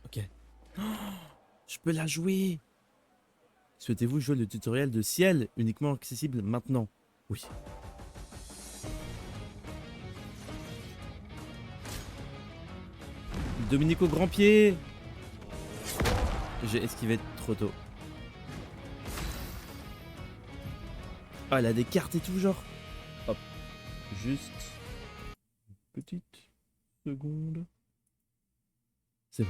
Ok. Oh, je peux la jouer. Souhaitez-vous jouer le tutoriel de Ciel, uniquement accessible maintenant? Oui. Dominico Grand Pied. J'ai esquivé trop tôt. Ah, elle a des cartes et tout, genre. Hop. Juste. Une petite seconde. C'est bon.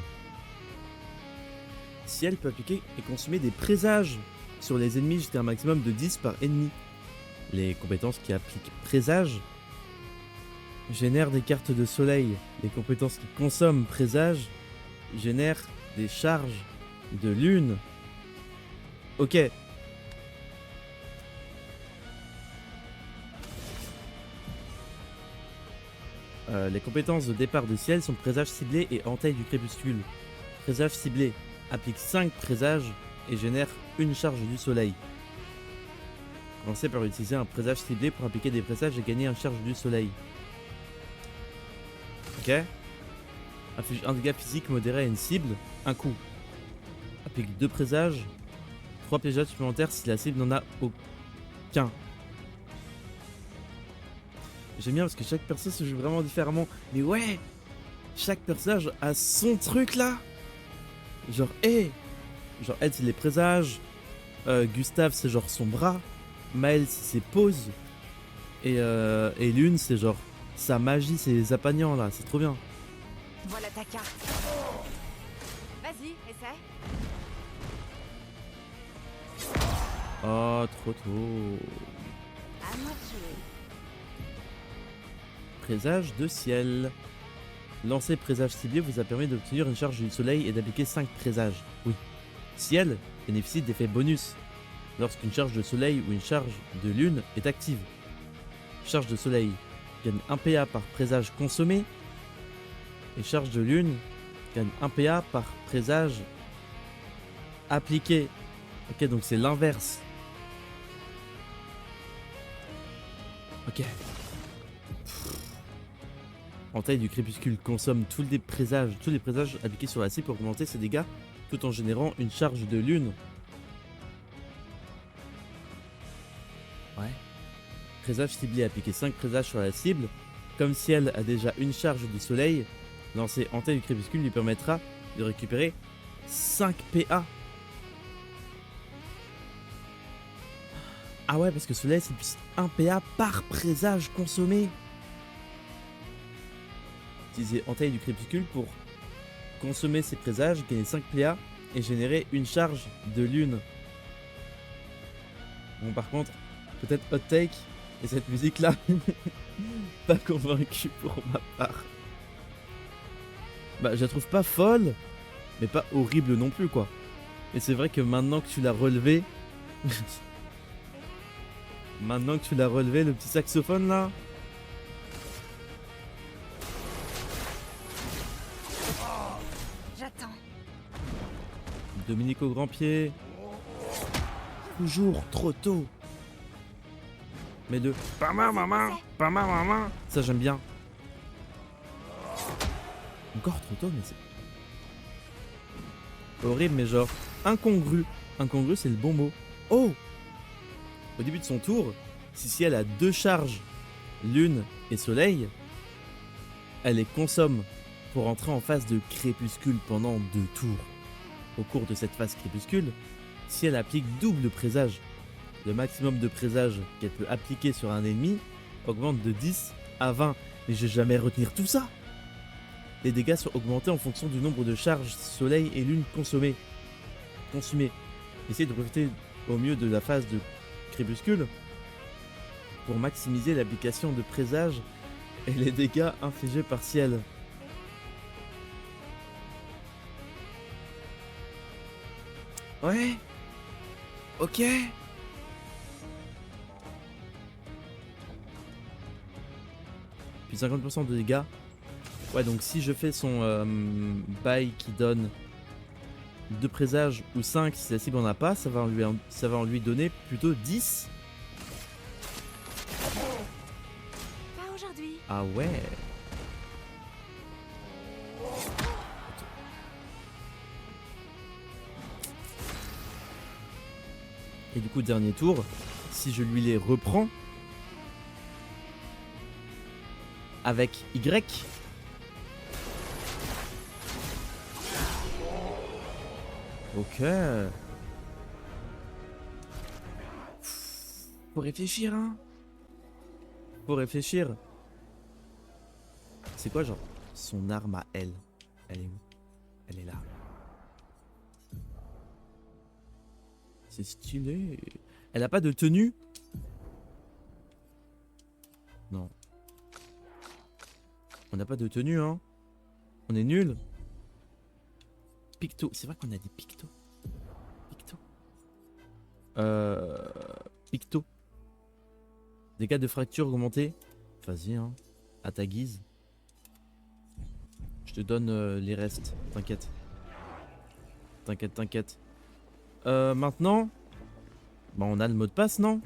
Ciel peut appliquer et consommer des présages sur les ennemis jusqu'à un maximum de 10 par ennemi. Les compétences qui appliquent présage génèrent des cartes de soleil. Les compétences qui consomment présage génèrent des charges de lune. Ok. Les compétences de départ de Ciel sont présage ciblé et entaille du crépuscule. Présage ciblé applique 5 présages et génère une charge du soleil. Commencez par utiliser un présage ciblé pour appliquer des présages et gagner une charge du soleil. Ok. Inflige un dégât physique modéré à une cible, un coup. Applique 2 présages, 3 présages supplémentaires si la cible n'en a aucun. J'aime bien parce que chaque perso se joue vraiment différemment. Mais ouais, chaque personnage a son truc là. Genre, genre elle c'est les présages, Gustave c'est genre son bras, Maël c'est ses poses, et Lune c'est genre sa magie, c'est les apagnants là, c'est trop bien. Voilà ta carte. Vas-y, essaie. Oh, trop tôt. À moi de jouer. Présage de Ciel. Lancer présage ciblé vous a permis d'obtenir une charge du soleil et d'appliquer 5 présages. Oui. Ciel bénéficie d'effets bonus lorsqu'une charge de soleil ou une charge de lune est active. Charge de soleil gagne 1 PA par présage consommé. Et charge de lune gagne 1 PA par présage appliqué. Ok, donc c'est l'inverse. Ok. Entaille du crépuscule consomme tous les présages appliqués sur la cible pour augmenter ses dégâts tout en générant une charge de lune. Ouais. Présage ciblé appliquer 5 présages sur la cible. Comme si elle a déjà une charge du soleil, lancer Entaille du crépuscule lui permettra de récupérer 5 PA. Ah ouais, parce que soleil c'est plus 1 PA par présage consommé. Utiliser Entaille du crépuscule pour consommer ses présages, gagner 5 PA et générer une charge de lune. Bon, par contre, peut-être hot take, et cette musique là, pas convaincu pour ma part. Bah, je la trouve pas folle, mais pas horrible non plus, quoi. Et c'est vrai que maintenant que tu l'as relevé, le petit saxophone là. J'attends. Dominico Grand Pied. Toujours trop tôt. Mais de pas ma maman, ça j'aime bien. Encore trop tôt, mais c'est horrible, mais genre incongru. Incongru, c'est le bon mot. Oh! Au début de son tour, si elle a 2 charges, lune et soleil, elle les consomme pour entrer en phase de crépuscule pendant 2 tours. Au cours de cette phase crépuscule, si elle applique double présage, le maximum de présage qu'elle peut appliquer sur un ennemi augmente de 10 à 20. Mais je vais jamais retenir tout ça. Les dégâts sont augmentés en fonction du nombre de charges soleil et lune consommées. Essayez de profiter au mieux de la phase de crépuscule pour maximiser l'application de présage et les dégâts infligés par ciel. Ouais. Ok. Puis 50% de dégâts. Ouais, donc si je fais son bail qui donne 2 présages ou 5 si la cible en a pas, ça va en lui donner plutôt 10. Pas aujourd'hui. Ah ouais. Et du coup, dernier tour, si je lui les reprends avec Y. Ok. Faut réfléchir, hein. Faut réfléchir. C'est quoi, genre, son arme à elle? Elle est où? Elle est là. C'est stylé. Elle a pas de tenue? Non. On n'a pas de tenue, hein. On est nul. Picto. C'est vrai qu'on a dit picto. Picto. Picto. Dégâts de fracture augmentés. Vas-y, hein. À ta guise. Je te donne les restes. T'inquiète. T'inquiète, t'inquiète. Maintenant. Bah, on a le mot de passe, non?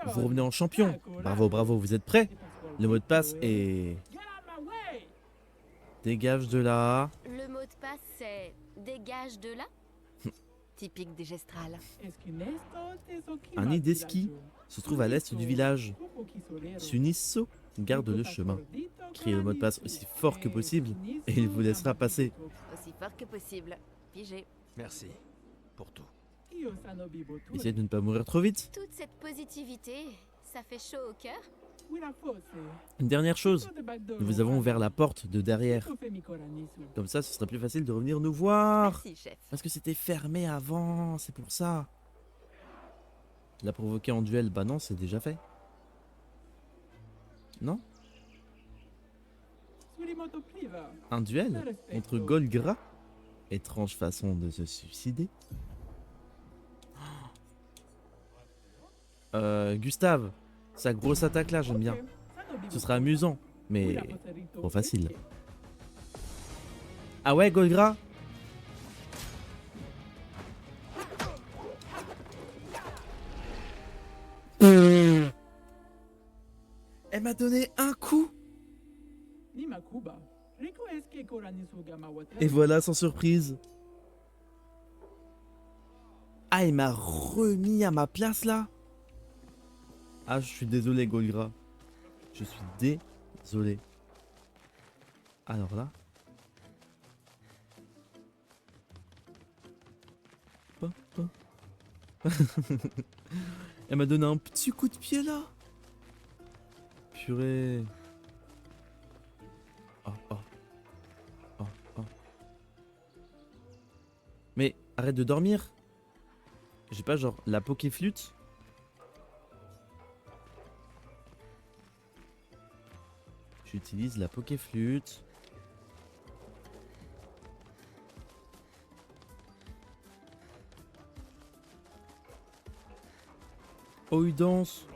Vous revenez en champion. Bravo, bravo. Vous êtes prêts? Le mot de passe est... Dégage de là. Le mot de passe, c'est dégage de là. Typique des gestrales. Un nid d'esquis se trouve à l'est du village. Sunisso garde le chemin. Criez le mot de passe aussi fort que possible et il vous laissera passer. Aussi fort que possible. Pigé. Merci pour tout. Essayez de ne pas mourir trop vite. Toute cette positivité, ça fait chaud au cœur. Une dernière chose, nous vous avons ouvert la porte de derrière. Comme ça, ce sera plus facile de revenir nous voir. Merci, chef. Parce que c'était fermé avant, c'est pour ça. La provoquer en duel, bah non, c'est déjà fait. Non? Un duel contre Golgra? Étrange façon de se suicider. Gustave, sa grosse attaque là, j'aime bien. Ce sera amusant, mais trop facile. Ah ouais, Golgra? Elle m'a donné un coup. Et voilà, sans surprise. Ah, il m'a remis à ma place là. Ah, je suis désolé, Golgra. Je suis désolé. Alors là. Elle m'a donné un petit coup de pied là. Purée. Oh, oh. Oh, oh. Mais arrête de dormir. J'ai pas genre la Pokéflûte. J'utilise la Pokéflûte. Oh, il danse.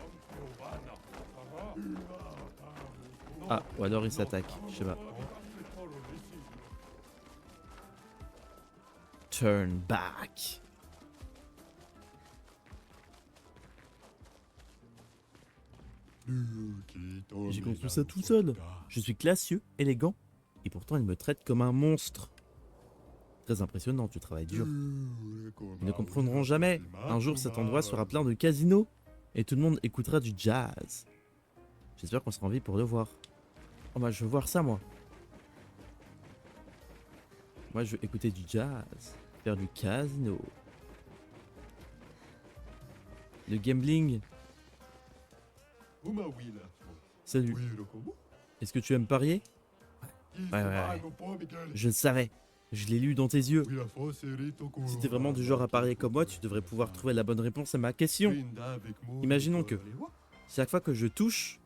Ah, ou alors il s'attaque, je sais pas. Turn back. J'ai construit ça tout seul. Je suis classieux, élégant, et pourtant il me traite comme un monstre. Très impressionnant, tu travailles dur. Ils ne comprendront jamais. Un jour cet endroit sera plein de casinos, et tout le monde écoutera du jazz. J'espère qu'on sera en vie pour le voir. Oh bah je veux voir ça moi. Moi je veux écouter du jazz, faire du casino. Le gambling. Salut. Est-ce que tu aimes parier? Ouais. Je le savais. Je l'ai lu dans tes yeux. Si t'es vraiment du genre à parier comme moi, tu devrais pouvoir trouver la bonne réponse à ma question. Imaginons que chaque fois que je touche...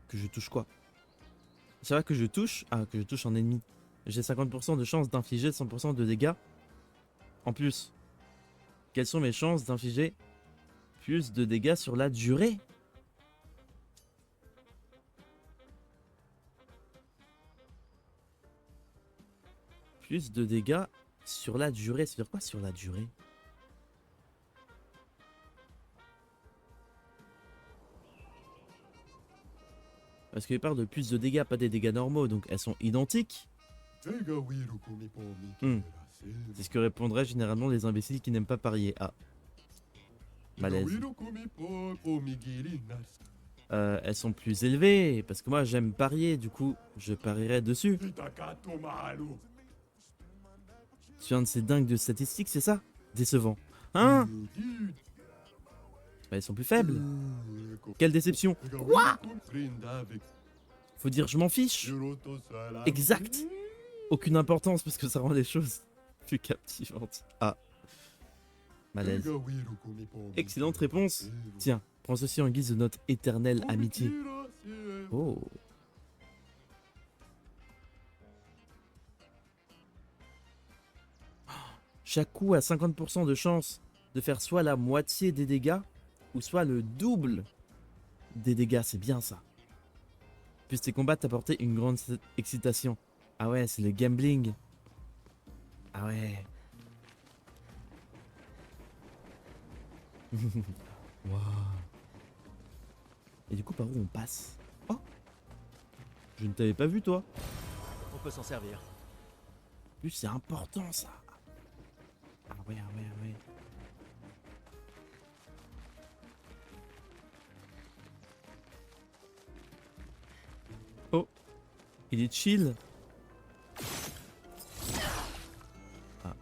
Que je touche quoi? Chaque fois que je touche... Ah, que je touche un ennemi. J'ai 50% de chance d'infliger 100% de dégâts. En plus, quelles sont mes chances d'infliger plus de dégâts sur la durée? Plus de dégâts sur la durée. Ça veut dire quoi sur la durée? Parce qu'il parle de plus de dégâts, pas des dégâts normaux, donc elles sont identiques. C'est ce que répondraient généralement les imbéciles qui n'aiment pas parier. Ah, malaise. Elles sont plus élevées, parce que moi j'aime parier, du coup je parierais dessus. Tu es un de ces dingues de statistiques, c'est ça? Décevant. Hein? Bah, elles sont plus faibles. Quelle déception. Quoi? Faut dire je m'en fiche. Exact. Aucune importance parce que ça rend les choses plus captivantes. Ah. Malaise. Excellente réponse. Tiens, prends ceci en guise de notre éternelle amitié. Oh. Chaque coup a 50% de chance de faire soit la moitié des dégâts ou soit le double des dégâts. C'est bien ça. Puis tes combats t'apporter une grande excitation. Ah ouais, c'est le gambling. Ah ouais. Wow. Et du coup, par où on passe? Oh, je ne t'avais pas vu, toi. On peut s'en servir. En plus, c'est important, ça. Ah ouais, ah ouais, ah ouais. Oh, il est chill. Ah.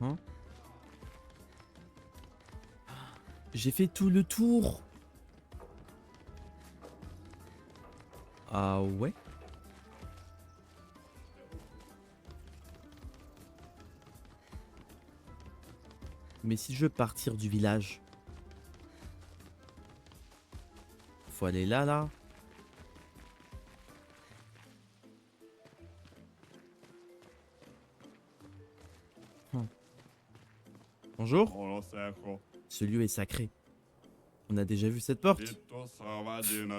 Hein? J'ai fait tout le tour. Ah ouais? Mais si je veux partir du village, faut aller là, là. Bonjour. Ce lieu est sacré. On a déjà vu cette porte.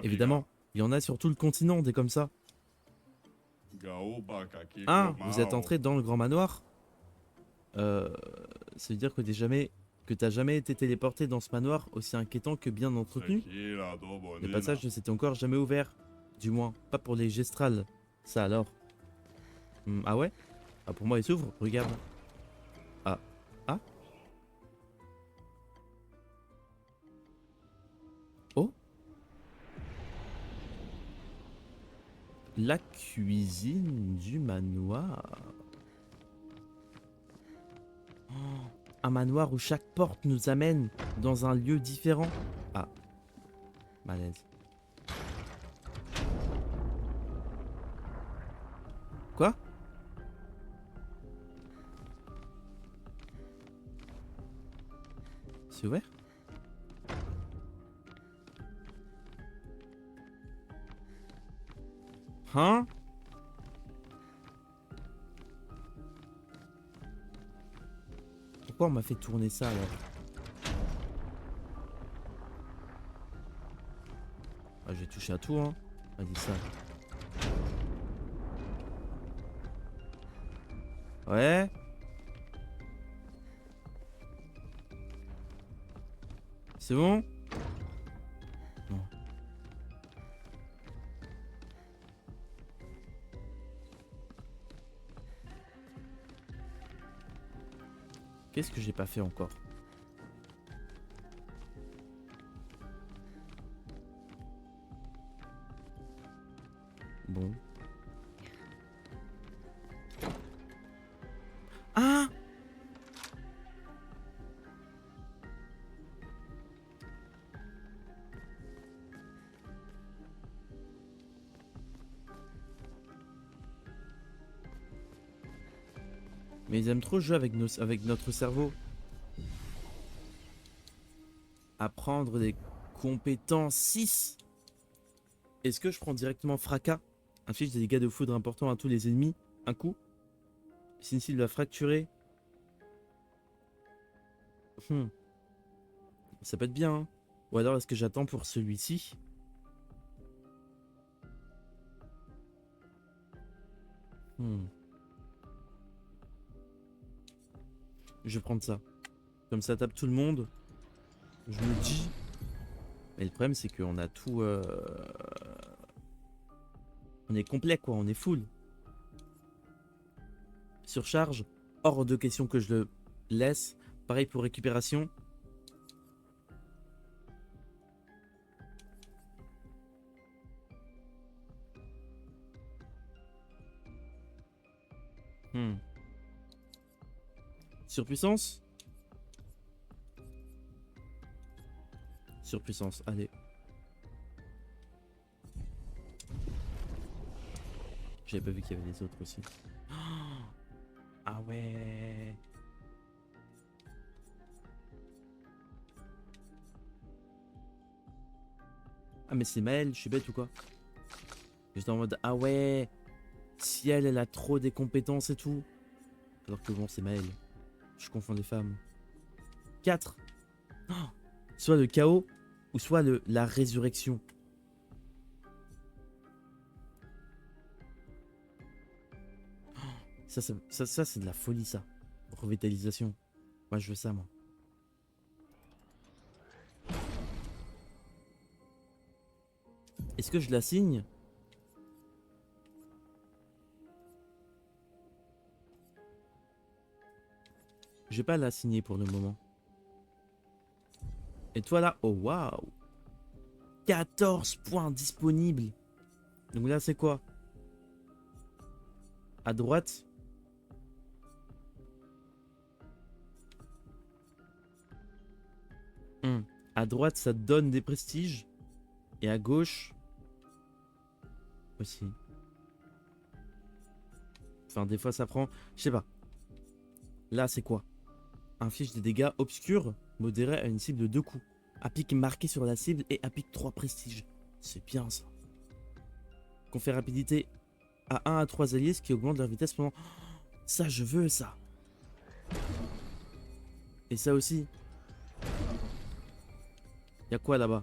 Évidemment, il y en a sur tout le continent, des comme ça. Ah, vous êtes entré dans le grand manoir? Ça veut dire que t'as jamais été téléporté dans ce manoir aussi inquiétant que bien entretenu? Le passage ne s'était encore jamais ouvert. Du moins, pas pour les gestrales. Ça alors. Ah ouais? Ah, pour moi il s'ouvre, regarde. Ah. Ah? Oh? La cuisine du manoir. Oh, un manoir où chaque porte nous amène dans un lieu différent. Ah. Malaise. Quoi? C'est ouvert? Hein? Pourquoi on m'a fait tourner ça alors? Ah, j'ai touché à tout, hein. Vas-y, ça. Ouais. C'est bon? Non. Qu'est-ce que j'ai pas fait encore? Bon. Ah! Mais ils aiment trop jouer avec notre cerveau. Apprendre des compétences 6. Est-ce que je prends directement fracas? Inflige des dégâts de foudre importants à tous les ennemis. Un coup. Si une cible va fracturer. Ça peut être bien, hein. Ou alors est-ce que j'attends pour celui-ci? Je vais prendre ça. Comme ça tape tout le monde. Je me dis. Mais le problème c'est qu'on a tout. On est complet quoi, on est full. Surcharge, hors de question que je le laisse. Pareil pour récupération. Surpuissance. Surpuissance, allez. J'avais pas vu qu'il y avait les autres aussi. Ah ouais. Ah mais c'est Maëlle, je suis bête ou quoi? J'étais en mode ah ouais. Si elle a trop des compétences et tout. Alors que bon c'est Maëlle. Je confonds les femmes. 4. Soit le chaos ou soit la résurrection. Ça c'est de la folie ça. Revitalisation. Moi je veux ça moi. Est-ce que je la signe? Je vais pas la signer pour le moment. Et toi là, oh waouh, 14 points disponibles. Donc là c'est quoi? À droite. À droite ça te donne des prestiges. Et à gauche aussi. Enfin des fois ça prend. Je sais pas. Là c'est quoi? Inflige des dégâts obscurs modérés à une cible de 2 coups. Applique marqué sur la cible et applique 3 prestiges. C'est bien ça. Confère rapidité à 1 à 3 alliés, ce qui augmente leur vitesse pendant... Ça je veux ça. Et ça aussi. Y'a quoi là-bas?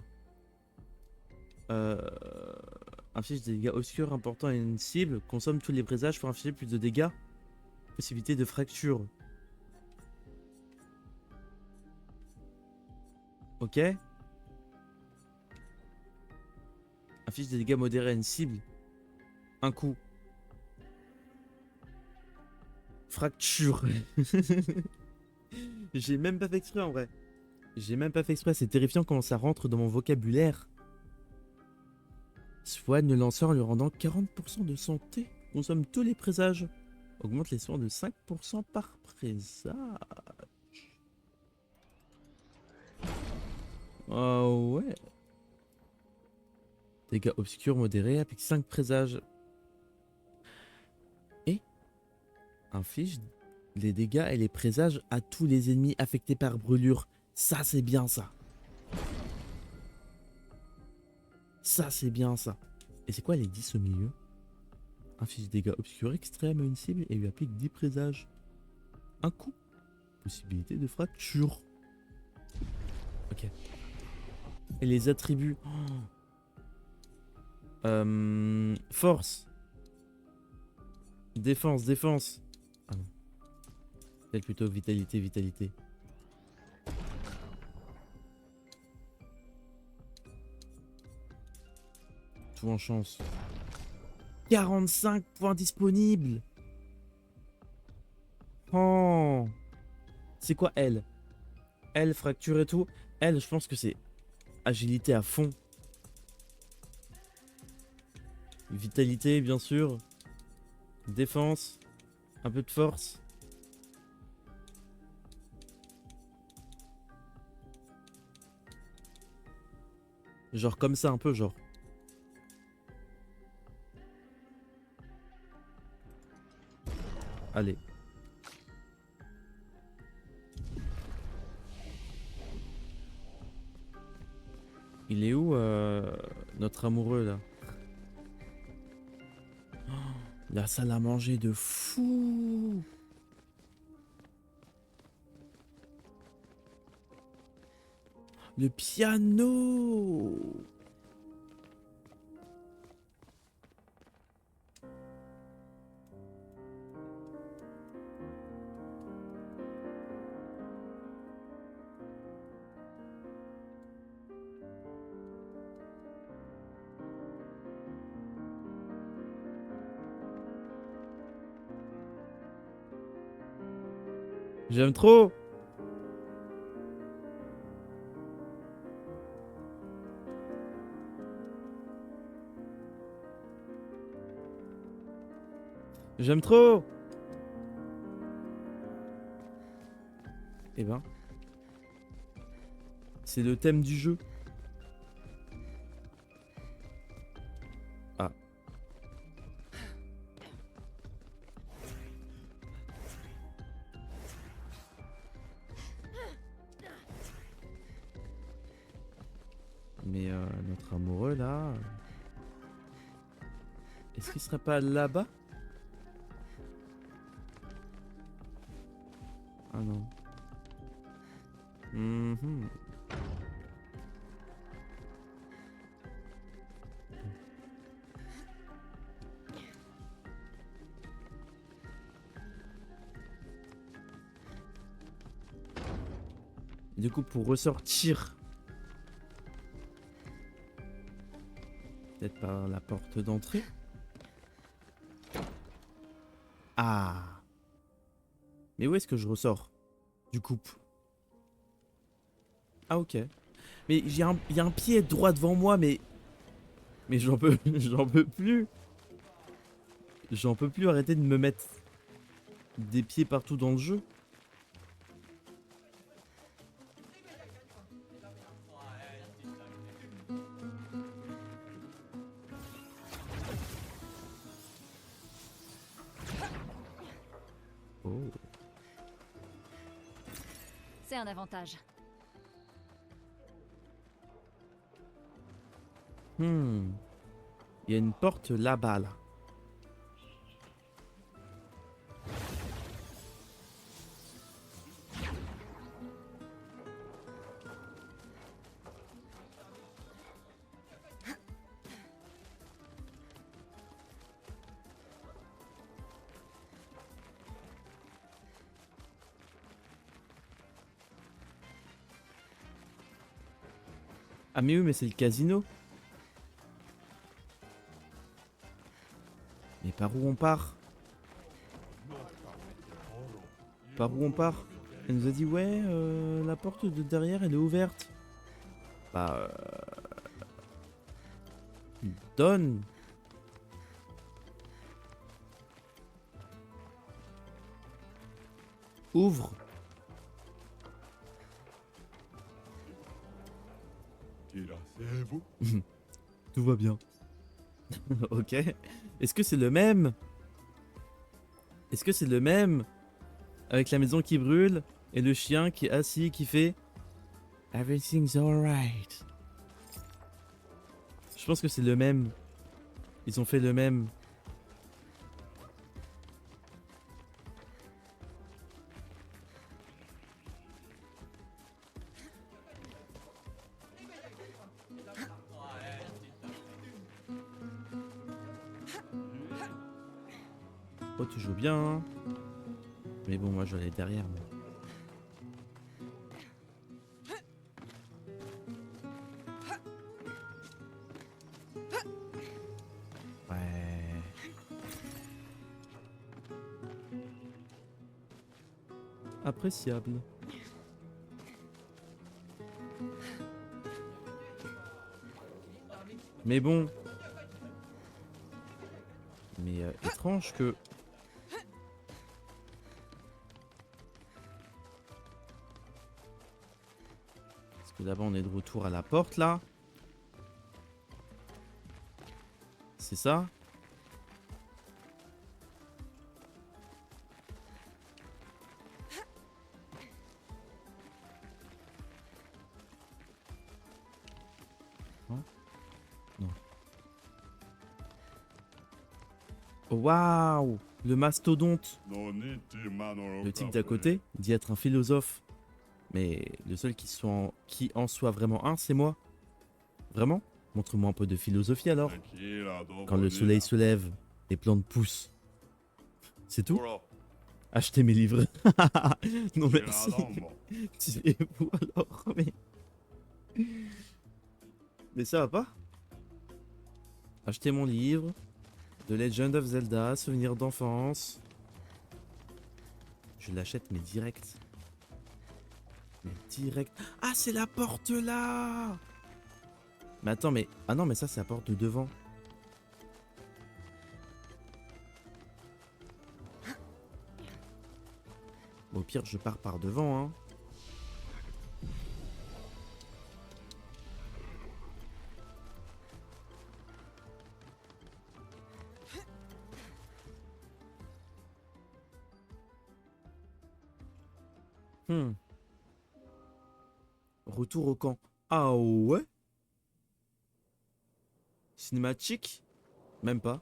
Inflige des dégâts obscurs importants à une cible. Consomme tous les présages pour infliger plus de dégâts. Possibilité de fracture. Ok. Inflige des dégâts modérés à une cible. Un coup. Fracture. J'ai même pas fait exprès en vrai. J'ai même pas fait exprès. C'est terrifiant comment ça rentre dans mon vocabulaire. Soigne le lanceur en lui rendant 40% de santé. Consomme tous les présages. Augmente les soins de 5% par présage. Oh ouais. Dégâts obscurs modérés avec 5 présages. Et inflige les dégâts et les présages à tous les ennemis affectés par brûlure. Ça c'est bien ça. Ça c'est bien ça. Et c'est quoi les 10 au milieu? Inflige des dégâts obscurs extrêmes à une cible et lui applique 10 présages. Un coup. Possibilité de fracture. Ok. Et les attributs. Force. Défense, défense. Ah non. C'est plutôt vitalité, vitalité. Tout en chance. 45 points disponibles. Oh. C'est quoi elle? Elle, fracture et tout. Elle, je pense que c'est agilité à fond. Vitalité, bien sûr. Défense. Un peu de force. Genre comme ça, un peu, genre. Allez. Il est où notre amoureux là? Oh, la salle à manger de fou. Le piano. J'aime trop. J'aime trop. Eh ben, c'est le thème du jeu. Ah. Mais notre amoureux là, est-ce qu'il serait pas là-bas? Ah non. Mhm. Du coup, pour ressortir, peut-être par la porte d'entrée. Ah. Mais où est-ce que je ressors? Du coup. Ah ok. Mais il y a un pied droit devant moi, mais j'en peux, j'en peux plus. J'en peux plus arrêter de me mettre des pieds partout dans le jeu. Oh. C'est un avantage. Il y a une porte là-bas, là. Ah mais oui, mais c'est le casino. Mais par où on part? Par où on part? Elle nous a dit ouais, la porte de derrière elle est ouverte. Bah... donne. Ouvre. Tout va bien. Ok. Est-ce que c'est le même? Est-ce que c'est le même? Avec la maison qui brûle et le chien qui est assis qui fait Everything's alright. Je pense que c'est le même. Ils ont fait le même. Oh, tu joues bien, hein. Mais bon, moi je vais aller derrière. Moi. Ouais. Appréciable. Mais bon. Mais étrange que... Parce que là-bas on est de retour à la porte là. C'est ça? Non? Non. Oh, waouh! Le mastodonte! Le type d'à côté dit être un philosophe. Mais le seul qui soit qui en soit vraiment un, c'est moi. Vraiment? Montre-moi un peu de philosophie alors. Quand le soleil se lève, les plantes poussent. C'est tout? Achetez mes livres. Non merci. Tirez-vous alors, mais ça va pas? Achetez mon livre. The Legend of Zelda, souvenirs d'enfance. Je l'achète mais direct. Mais direct. Ah c'est la porte là! Mais attends mais... Ah non mais ça c'est la porte de devant. Bon, au pire je pars par devant hein. Retour au camp. Ah ouais? Cinématique? Même pas.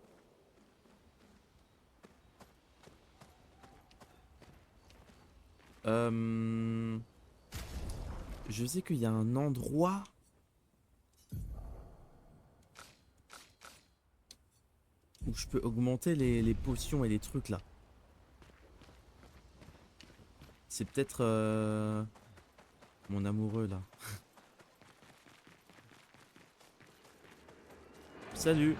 Je sais qu'il y a un endroit. Où je peux augmenter les potions et les trucs là. C'est peut-être mon amoureux là. Salut.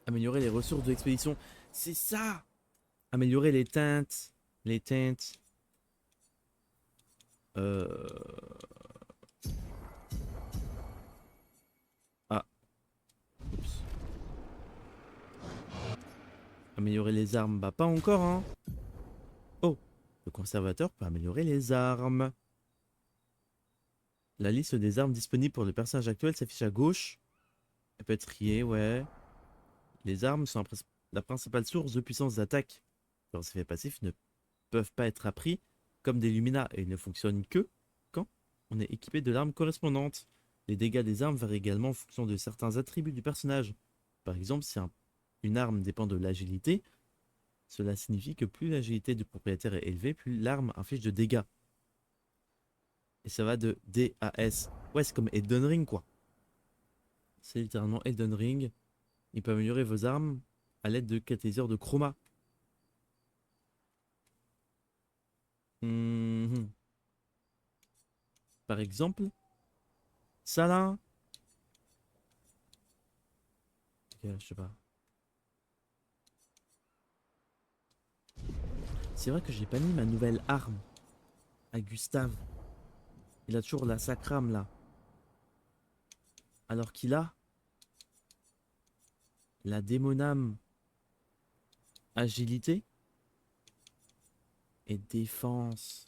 Améliorer les ressources de l'expédition. C'est ça. Améliorer les teintes. Les teintes. Ah. Oups. Améliorer les armes. Bah pas encore hein. Oh. Le conservateur peut améliorer les armes. La liste des armes disponibles pour le personnage actuel s'affiche à gauche. Elle peut être triée, ouais. Les armes sont la principale source de puissance d'attaque. Leurs effets passifs ne peuvent pas être appris comme des Lumina et ils ne fonctionnent que quand on est équipé de l'arme correspondante. Les dégâts des armes varient également en fonction de certains attributs du personnage. Par exemple, si une arme dépend de l'agilité, cela signifie que plus l'agilité du propriétaire est élevée, plus l'arme inflige de dégâts. Et ça va de D à S. Ouais, c'est comme Elden Ring, quoi. C'est littéralement Elden Ring. Il peut améliorer vos armes à l'aide de catalyseurs de chroma. Par exemple, ça là. Ok, je sais pas. C'est vrai que j'ai pas mis ma nouvelle arme à Gustave. Il a toujours la sacrame là. Alors qu'il a la démoname agilité et défense.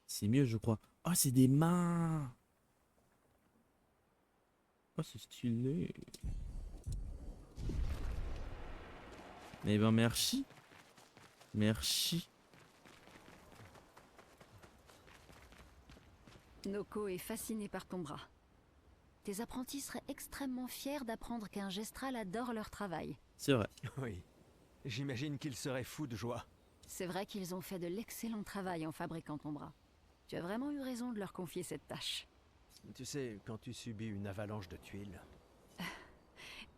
C'est mieux je crois. Oh c'est des mains. Oh c'est stylé. Eh ben merci. Merci. Noko est fasciné par ton bras. Tes apprentis seraient extrêmement fiers d'apprendre qu'un gestral adore leur travail. C'est vrai. Oui. J'imagine qu'ils seraient fous de joie. C'est vrai qu'ils ont fait de l'excellent travail en fabriquant ton bras. Tu as vraiment eu raison de leur confier cette tâche. Tu sais, quand tu subis une avalanche de tuiles...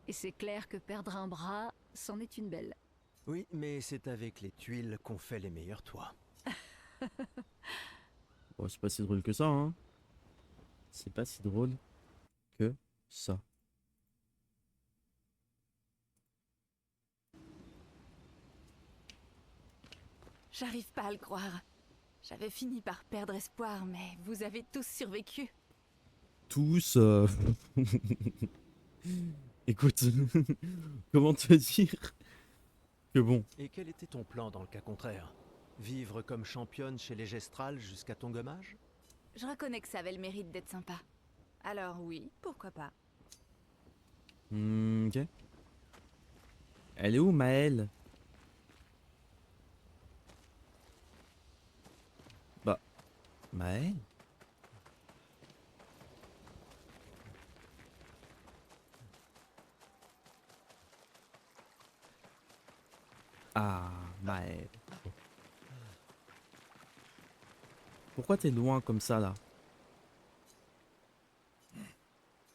Et c'est clair que perdre un bras, c'en est une belle. Oui, mais c'est avec les tuiles qu'on fait les meilleurs toits. Bon, c'est pas si drôle que ça, hein. C'est pas si drôle que ça. J'arrive pas à le croire. J'avais fini par perdre espoir, mais vous avez tous survécu. Tous... Écoute, comment te dire que bon. Et quel était ton plan dans le cas contraire? Vivre comme championne chez les Gestrales jusqu'à ton gommage? Je reconnais que ça avait le mérite d'être sympa. Alors oui, pourquoi pas. Ok. Elle est où Maëlle? Bah... Maëlle? Ah, Maëlle. Pourquoi t'es loin comme ça là?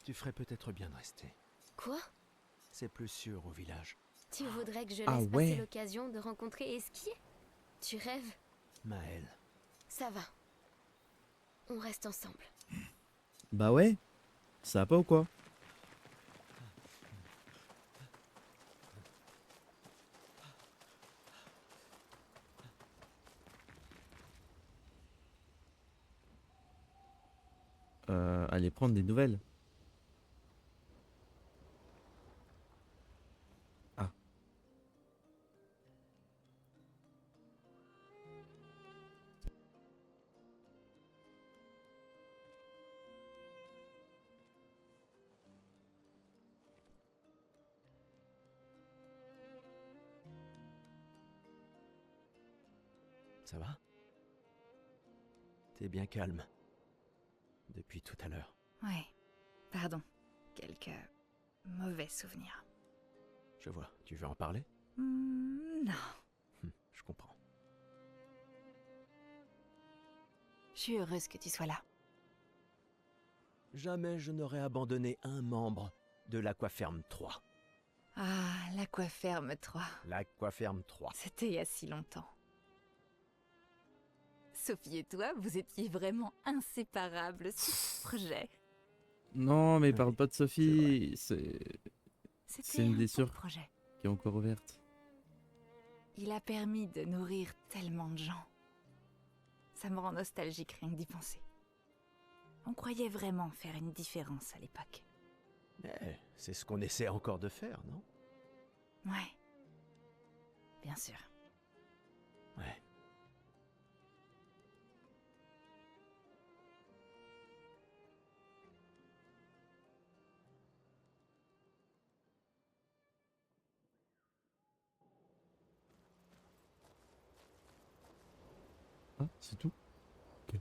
Tu ferais peut-être bien de rester. Quoi? C'est plus sûr au village. Tu voudrais que je Ah laisse ouais. passer l'occasion de rencontrer Esquier? Tu rêves? Maël, Ça va. On reste ensemble. Bah ouais. Ça va pas ou quoi? Aller prendre des nouvelles. Ah. ça va? T'es bien calme. Depuis tout à l'heure. Ouais, pardon. Quelques mauvais souvenirs. Je vois. Tu veux en parler? Non. Je comprends. Je suis heureuse que tu sois là. Jamais je n'aurais abandonné un membre de l'Aquaferme 3. Ah, l'Aquaferme 3. L'Aquaferme 3. C'était il y a si longtemps. Sophie et toi, vous étiez vraiment inséparables sur ce projet. Non, mais Oui, parle pas de Sophie. C'est C'était une un blessure. beau projet. qui est encore ouverte. Il a permis de nourrir tellement de gens. Ça me rend nostalgique rien que d'y penser. On croyait vraiment faire une différence à l'époque. Mais c'est ce qu'on essaie encore de faire, non? Ouais. Bien sûr. Ouais. Ah, c'est tout? Ok.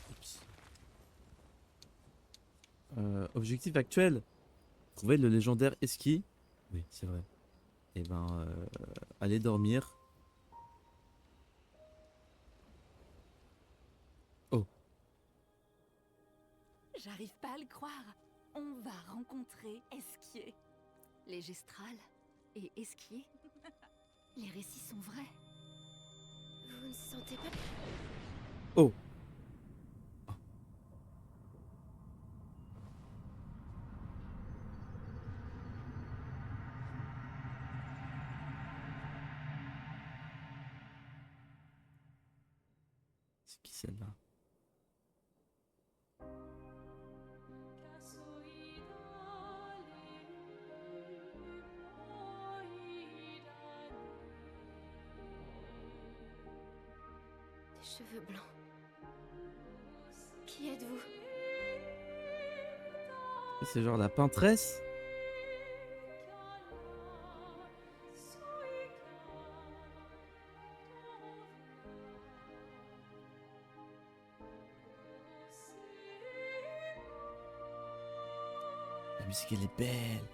Oups. Objectif actuel. Trouver le légendaire Esquis. Oui, c'est vrai. Et ben, aller dormir. Oh, J'arrive pas à le croire. On va rencontrer Esquier. Les Gestrals et Esquier. Les récits sont vrais. Vous ne sentez pas... oh. C'est qui celle-là? Des cheveux blancs. Qui êtes-vous? C'est genre la peintresse? La musique elle est belle.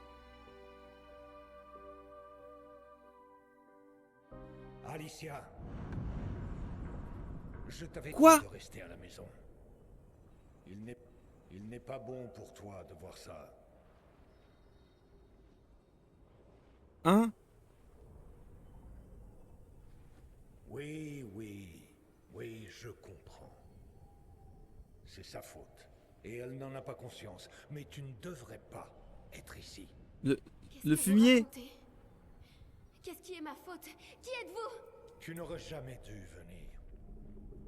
Alicia, je t'avais Quoi? dit de rester à la maison. Il n'est pas bon pour toi de voir ça. Hein? Oui, je comprends. C'est sa faute. Et elle n'en a pas conscience. Mais tu ne devrais pas être ici. Le Qu'est-ce que vous fumier? racontez? Qu'est-ce qui est ma faute? Qui êtes-vous? Tu n'aurais jamais dû venir.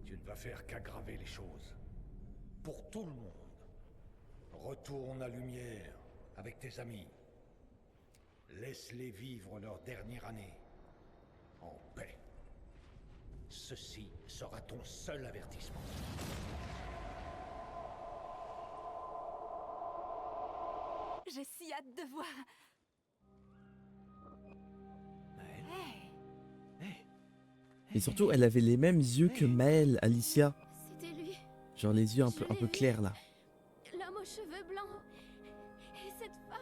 Tu ne vas faire qu'aggraver les choses. Pour tout le monde. Retourne à Lumière avec tes amis. Laisse-les vivre leur dernière année. En paix. Ceci sera ton seul avertissement. J'ai si hâte de voir. Maël? Hey, Hey, Et surtout, elle avait les mêmes yeux que Maël, Alicia. C'était lui. Genre les yeux un peu clairs là. L'homme aux cheveux blancs. Et cette femme.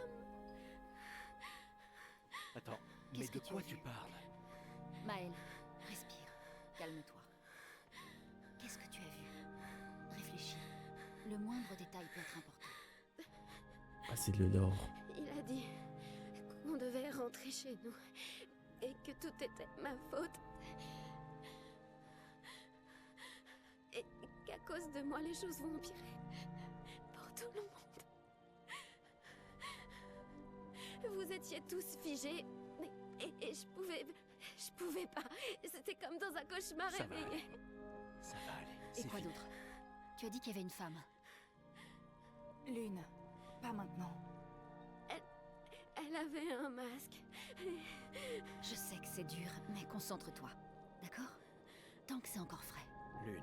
attends, mais Qu'est-ce de que tu quoi as tu vu? parles? Maël, respire. Calme-toi. peut être important. Ah, c'est le lore. Il a dit qu'on devait rentrer chez nous et que tout était ma faute. Et qu'à cause de moi, les choses vont empirer pour tout le monde. Vous étiez tous figés et je pouvais pas. C'était comme dans un cauchemar Ça va réveillé. Ça va aller. Et c'est quoi fini. d'autre? Tu as dit qu'il y avait une femme. Lune, pas maintenant. Elle avait un masque. Je sais que c'est dur, mais concentre-toi. D'accord? Tant que c'est encore frais. Lune,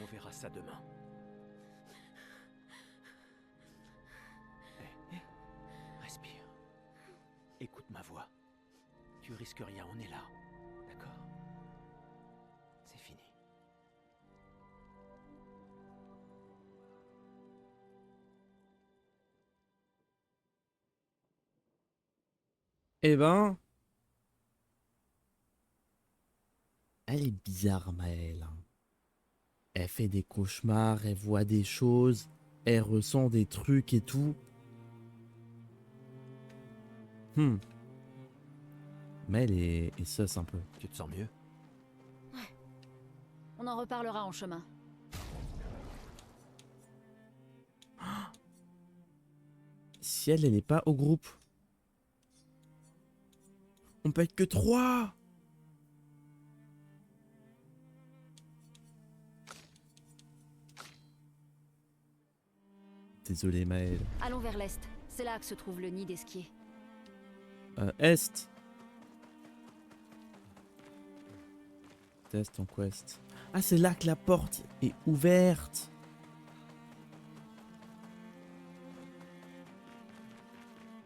on verra ça demain. Hé, respire. Écoute ma voix. Tu risques rien, on est là. D'accord? C'est fini. Eh ben... Elle est bizarre, Maëlle. Hein. Elle fait des cauchemars, elle voit des choses, elle ressent des trucs et tout. Mais elle est sus un peu. Tu te sens mieux? On en reparlera en chemin. Si elle n'est pas au groupe. On peut être que 3. Désolé Maëlle. Allons vers l'est. C'est là que se trouve le nid d'Esquier. Est. Test en quest. Ah, c'est là que la porte est ouverte.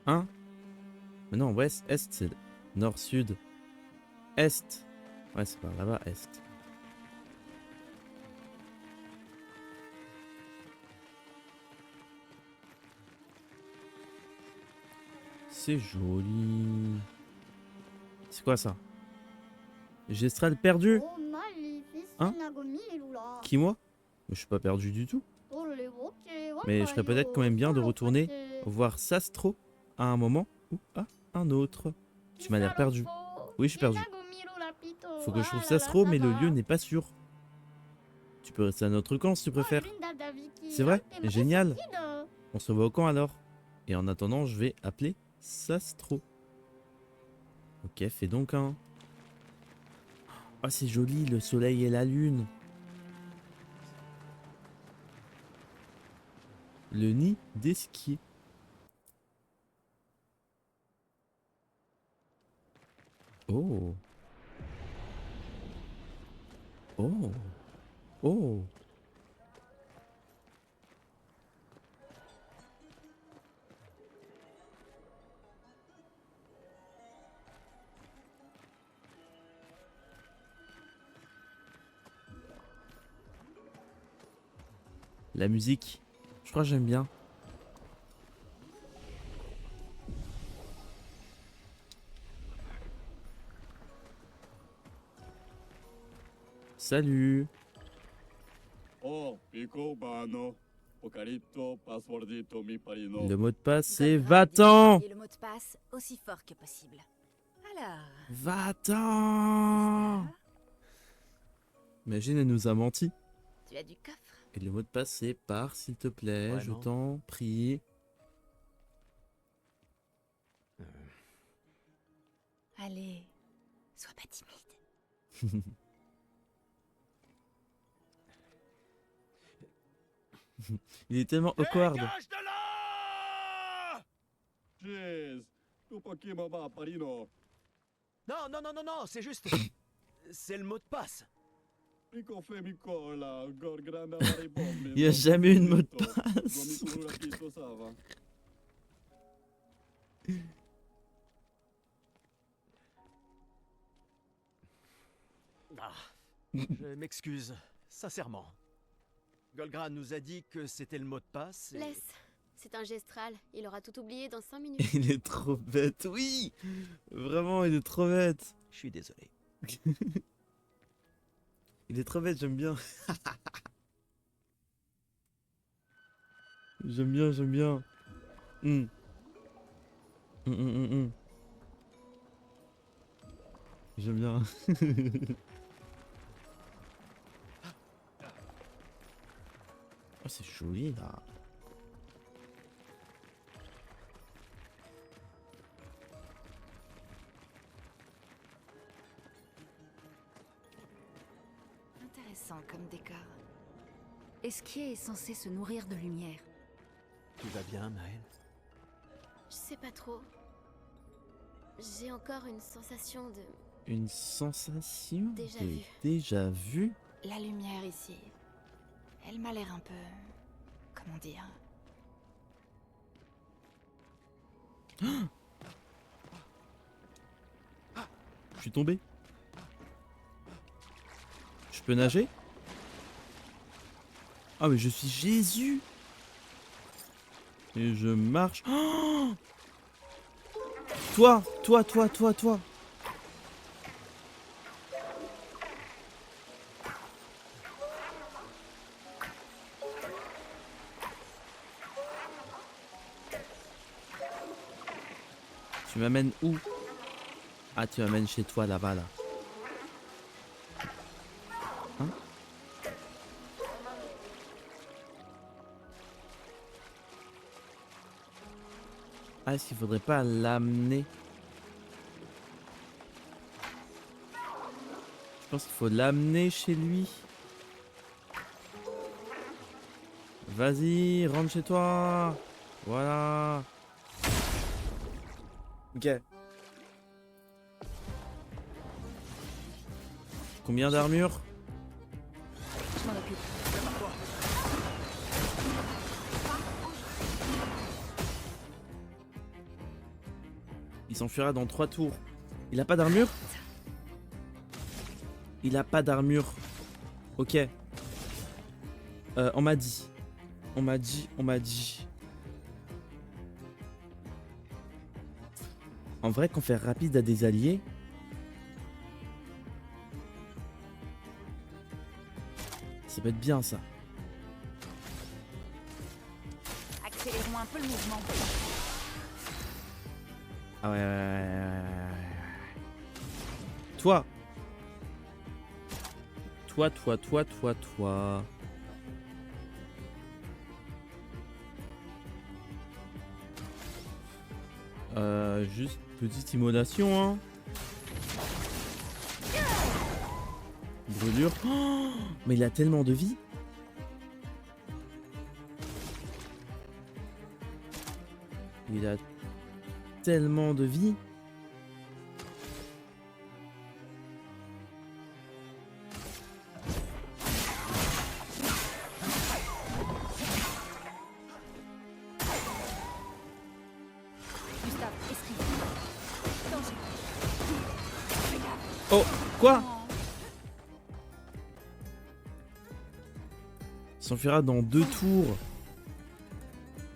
Hein? Mais non, ouest, est, c'est nord, sud. Est. Ouais, c'est par là-bas, est. C'est joli. C'est quoi ça? Gestral perdu? Hein? Qui, moi? Je suis pas perdu du tout. Mais je serais peut-être quand même bien de retourner voir Sastro à un moment ou à un autre. Tu m'as l'air perdu. Oui, je suis perdu. Faut que je trouve Sastro, mais le lieu n'est pas sûr. Tu peux rester à notre camp si tu préfères. C'est vrai? Génial. On se voit au camp alors. Et en attendant, je vais appeler Sastro. Ok, fais donc un. Oh, c'est joli, le soleil et la lune. Le nid d'Esquier. Oh. Oh. Oh. La musique, je crois que j'aime bien. Salut. Le mot de passe c'est va-t'en. Et le mot de passe aussi fort que possible. Alors, Va-t'en. Imagine, elle nous a menti. tu as du coffre. Et le mot de passe c'est pars s'il te plaît, Ouais, je non. t'en prie. Allez, sois pas timide. Il est tellement awkward. Dégage de là! Non, non, non, non, non, c'est juste... c'est le mot de passe. Il n'y a jamais eu de mot de passe. Ah, je m'excuse, sincèrement. Golgran nous a dit que c'était le mot de passe. et- Laisse. C'est un gestral. Il aura tout oublié dans 5 minutes. Il est trop bête, oui. Vraiment, il est trop bête. Je suis désolé. Il est trop bête, j'aime bien. J'aime bien, j'aime bien. J'aime bien. Oh, c'est joli là. Intéressant comme décor. Esquier est censé se nourrir de lumière. Tu vas bien, Maël? Je sais pas trop. J'ai encore une sensation de... Une sensation Déjà de vu. déjà vu. La lumière ici, elle m'a l'air un peu... Comment dire? Je suis tombé. Je peux nager? Ah mais je suis Jésus. Et je marche. Oh, toi. Tu m'amènes où? Ah, tu m'amènes chez toi là-bas là. Hein? Ah, est-ce qu'il faudrait pas l'amener? Je pense qu'il faut l'amener chez lui. Vas-y, rentre chez toi. Voilà. Ok. Combien d'armure? Je m'en occupe. Il s'enfuira dans 3 tours. Il a pas d'armure? Il a pas d'armure. Ok. On m'a dit. On m'a dit. En vrai, qu'on fait rapide à des alliés. Ça peut être bien ça. Accélérons un peu le mouvement. Ah ouais. Toi. Juste petite immolation, hein. Brûlure. Oh, mais il a tellement de vie. Il a tellement de vie. Gustave, esquive. Danger. Oh, quoi? Il s'enfuira dans 2 tours.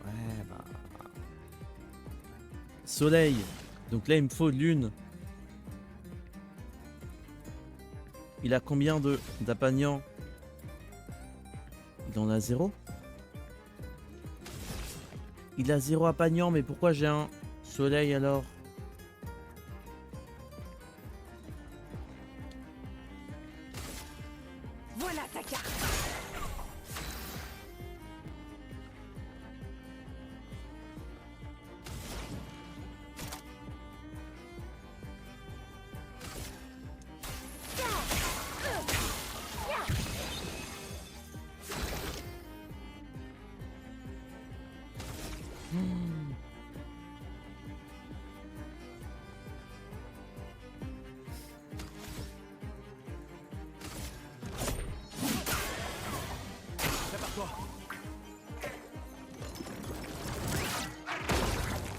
Ouais, bah. Soleil. Donc là, il me faut lune. Il a combien d'apagnants? Il en a 0? Il a 0 apagnant, mais pourquoi j'ai un soleil alors? Voilà ta carte.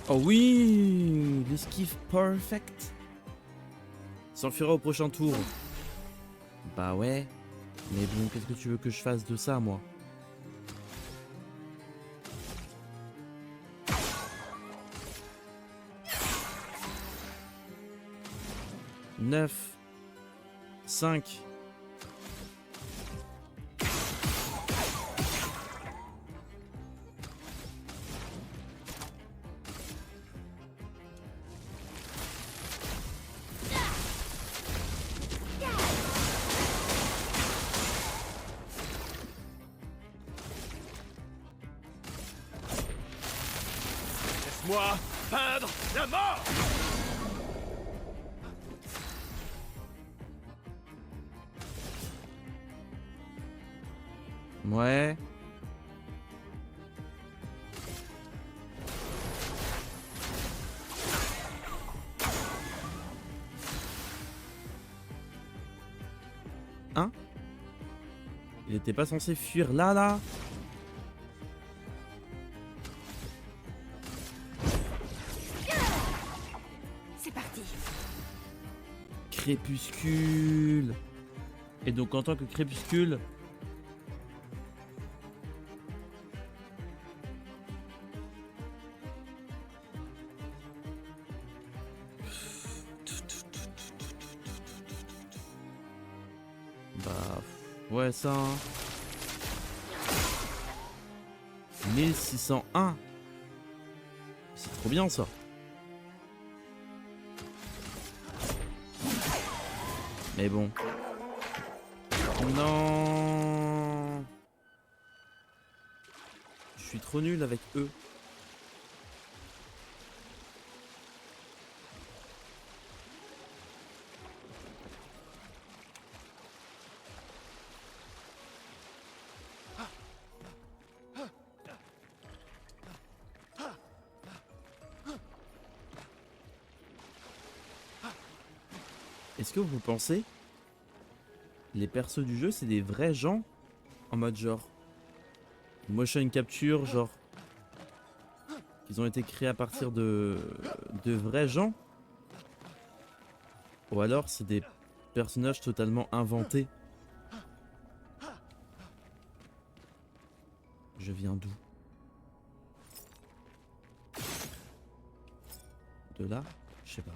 Oh oui, l'esquive perfect. S'enfuira au prochain tour. Bah ouais. Mais bon, qu'est-ce que tu veux que je fasse de ça, moi? Neuf. 5. Laisse-moi peindre la mort! Ouais. Hein? Il était pas censé fuir là? C'est parti. Crépuscule. Et donc en tant que crépuscule, bah ouais ça. 1601. C'est trop bien ça. Mais bon. Non. Je suis trop nul avec eux. Est-ce que vous pensez les persos du jeu c'est des vrais gens en mode genre motion capture, genre qu'ils ont été créés à partir de vrais gens, ou alors c'est des personnages totalement inventés? Je viens d'où? De là? Je sais pas.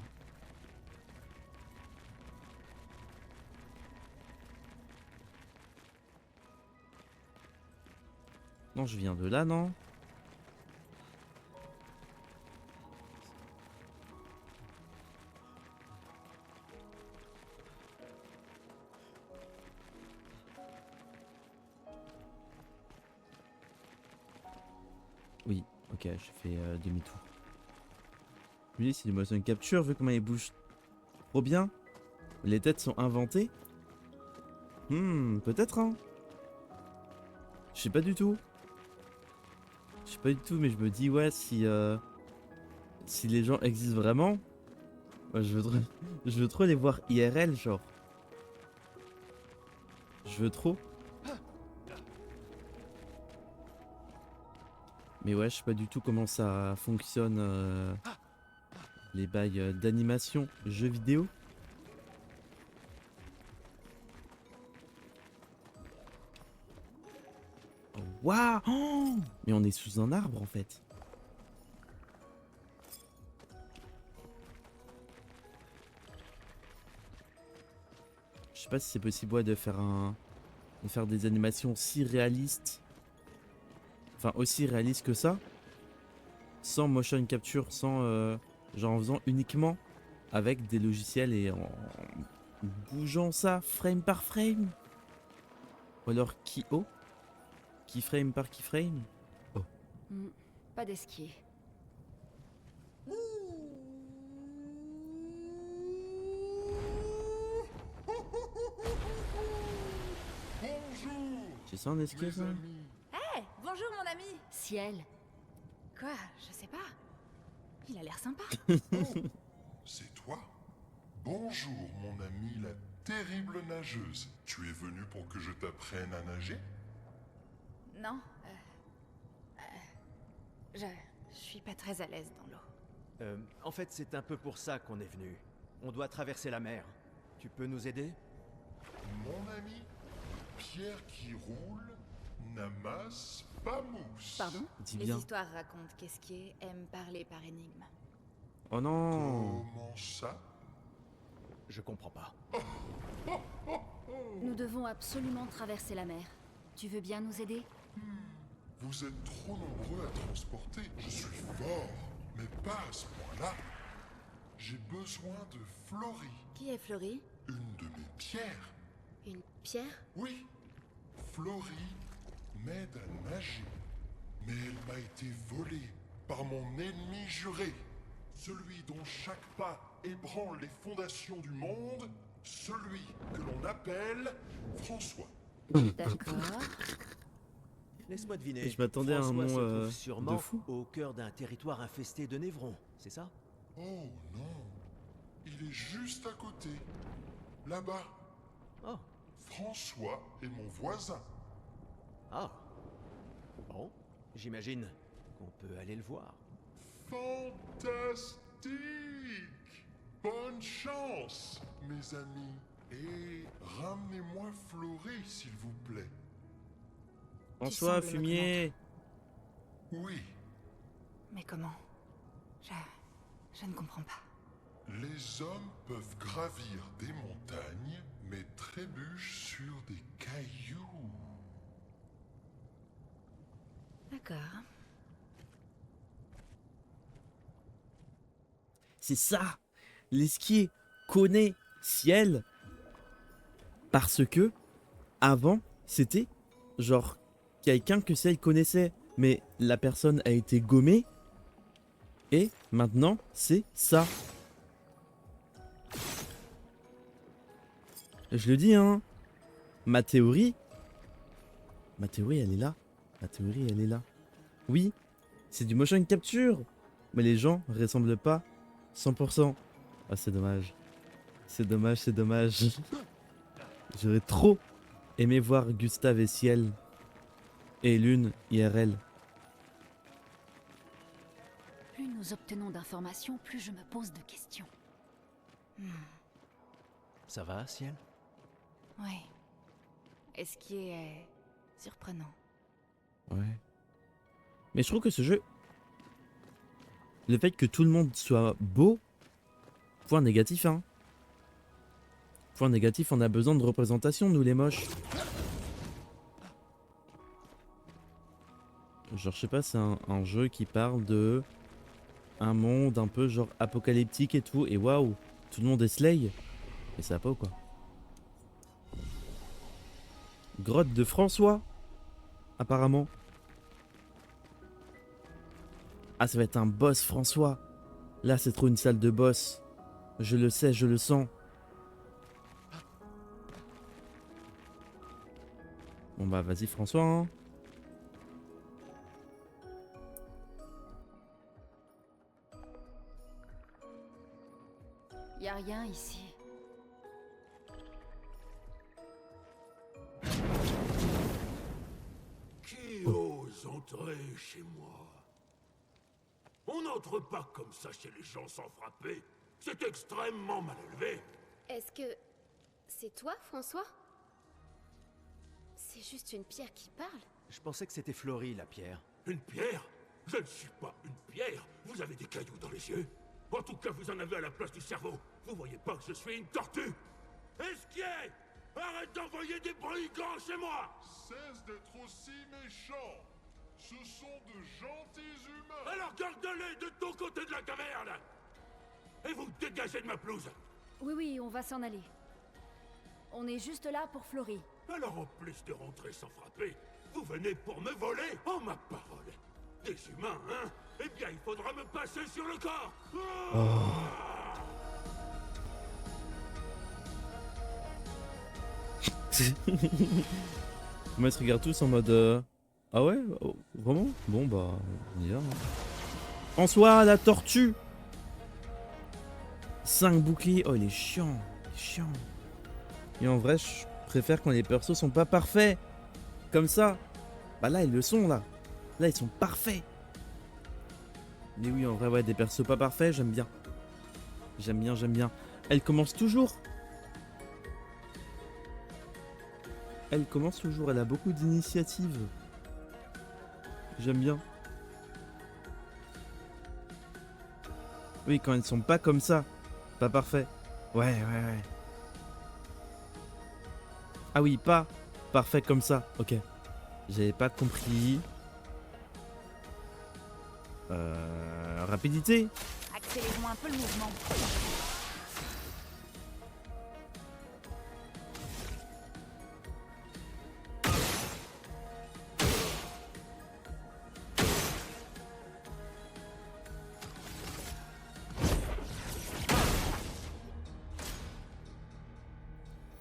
Non, je viens de là, non? Oui, ok, j'ai fait demi-tour. Je me dis, c'est du motion capture, vu comment il bouge trop bien. Les têtes sont inventées. Peut-être, hein. Je sais pas du tout. Je sais pas du tout, mais je me dis, ouais, si les gens existent vraiment, ouais, je veux trop les voir IRL, genre. Je veux trop. Mais ouais, je sais pas du tout comment ça fonctionne, les bails d'animation jeux vidéo. Waouh! Oh, mais on est sous un arbre en fait. Je sais pas si c'est possible ouais, de faire des animations si réalistes. Enfin aussi réalistes que ça. Sans motion capture, sans genre en faisant uniquement avec des logiciels et en bougeant ça frame par frame. Ou alors keyframe par keyframe. Oh. Pas d'esquier. C'est ça un esquive ça? Hé, bonjour mon ami. Ciel. Quoi? Je sais pas. Il a l'air sympa. C'est toi? Bonjour, mon ami, la terrible nageuse. Tu es venu pour que je t'apprenne à nager? Non, je suis pas très à l'aise dans l'eau. En fait, c'est un peu pour ça qu'on est venu. On doit traverser la mer. Tu peux nous aider? Mon ami, pierre qui roule n'amasse pas mousse. Pardon? Dis Les bien. histoires racontent qu'Esquier aime parler par énigme. Oh non. Comment ça? Je comprends pas. Nous devons absolument traverser la mer. Tu veux bien nous aider? Vous êtes trop nombreux à transporter. Je suis fort, mais pas à ce point-là. J'ai besoin de Florie, Qui est Florie? une de mes pierres. Une pierre? Oui, Florie m'aide à nager, mais elle m'a été volée par mon ennemi juré, celui dont chaque pas ébranle les fondations du monde, celui que l'on appelle François. D'accord. Laisse-moi deviner. Je m'attendais à un François nom, se trouve de sûrement fou. au cœur d'un territoire infesté de Névrons, c'est ça? Oh non, il est juste à côté, là-bas. Oh, François est mon voisin. ah. Bon, j'imagine qu'on peut aller le voir. Fantastique! Bonne chance, mes amis. Et ramenez-moi Florée, s'il vous plaît. François, sembles me fumier. Oui, Mais comment Je ne comprends pas. les hommes peuvent gravir des montagnes, mais trébuchent sur des cailloux. D'accord. C'est ça. L'esquier connaît ciel. Parce que, avant, c'était genre quelqu'un que ciel connaissait. Mais la personne a été gommée. Et maintenant, c'est ça. Je le dis, hein. Ma théorie, elle est là. Ma théorie, elle est là. Oui, c'est du motion capture. Mais les gens ressemblent pas 100%. Ah, c'est dommage. C'est dommage, c'est dommage. J'aurais trop aimé voir Gustave et Ciel. Et Lune IRL. Plus nous obtenons d'informations, plus je me pose de questions. Ça va, Ciel? Oui. Et ce qui est surprenant. Ouais. Mais je trouve que ce jeu... Le fait que tout le monde soit beau... Point négatif, hein. Point négatif, on a besoin de représentation, nous les moches. Genre, je sais pas, c'est un jeu qui parle de... Un monde un peu genre apocalyptique et tout. Et waouh, tout le monde est slay. Et ça va pas ou quoi? Grotte de François. Apparemment. Ah, ça va être un boss François. Là, c'est trop une salle de boss. Je le sais, je le sens. Bon bah vas-y François, hein. Y a rien ici. Qui ose entrer chez moi? On n'entre pas comme ça chez les gens sans frapper. C'est extrêmement mal élevé. Est-ce que... c'est toi, François? C'est juste une pierre qui parle? Je pensais que c'était Florie, la pierre. Une pierre? Je ne suis pas une pierre. Vous avez des cailloux dans les yeux. En tout cas, vous en avez à la place du cerveau. Vous voyez pas que je suis une tortue? Esquier! Arrête d'envoyer des brigands chez moi! Cesse d'être aussi méchant. Ce sont de gentils humains. Alors garde-les de ton côté de la caverne! Et vous dégagez de ma pelouse! Oui, oui, on va s'en aller. On est juste là pour Florie. Alors en plus de rentrer sans frapper, vous venez pour me voler? Oh ma parole! Des humains, hein? Eh bien, il faudra me passer sur le corps! Moi, ils se regardent tous en mode... Ah ouais? Oh, vraiment? Bon bah, on y va. Hein. François, la tortue! 5 boucliers. Oh, il est chiant. Il est chiant. Et en vrai, je préfère quand les persos sont pas parfaits. Comme ça. Bah là, ils le sont, là. Là, ils sont parfaits. Mais oui, en vrai, ouais, des persos pas parfaits, j'aime bien. J'aime bien, j'aime bien. Elle commence toujours. Elle commence toujours, elle a beaucoup d'initiatives. J'aime bien. Oui, quand elles sont pas comme ça. Pas parfait. Ouais, ouais, ouais. Ah oui, pas parfait comme ça. Ok. J'avais pas compris. Rapidité. Accélérons un peu le mouvement.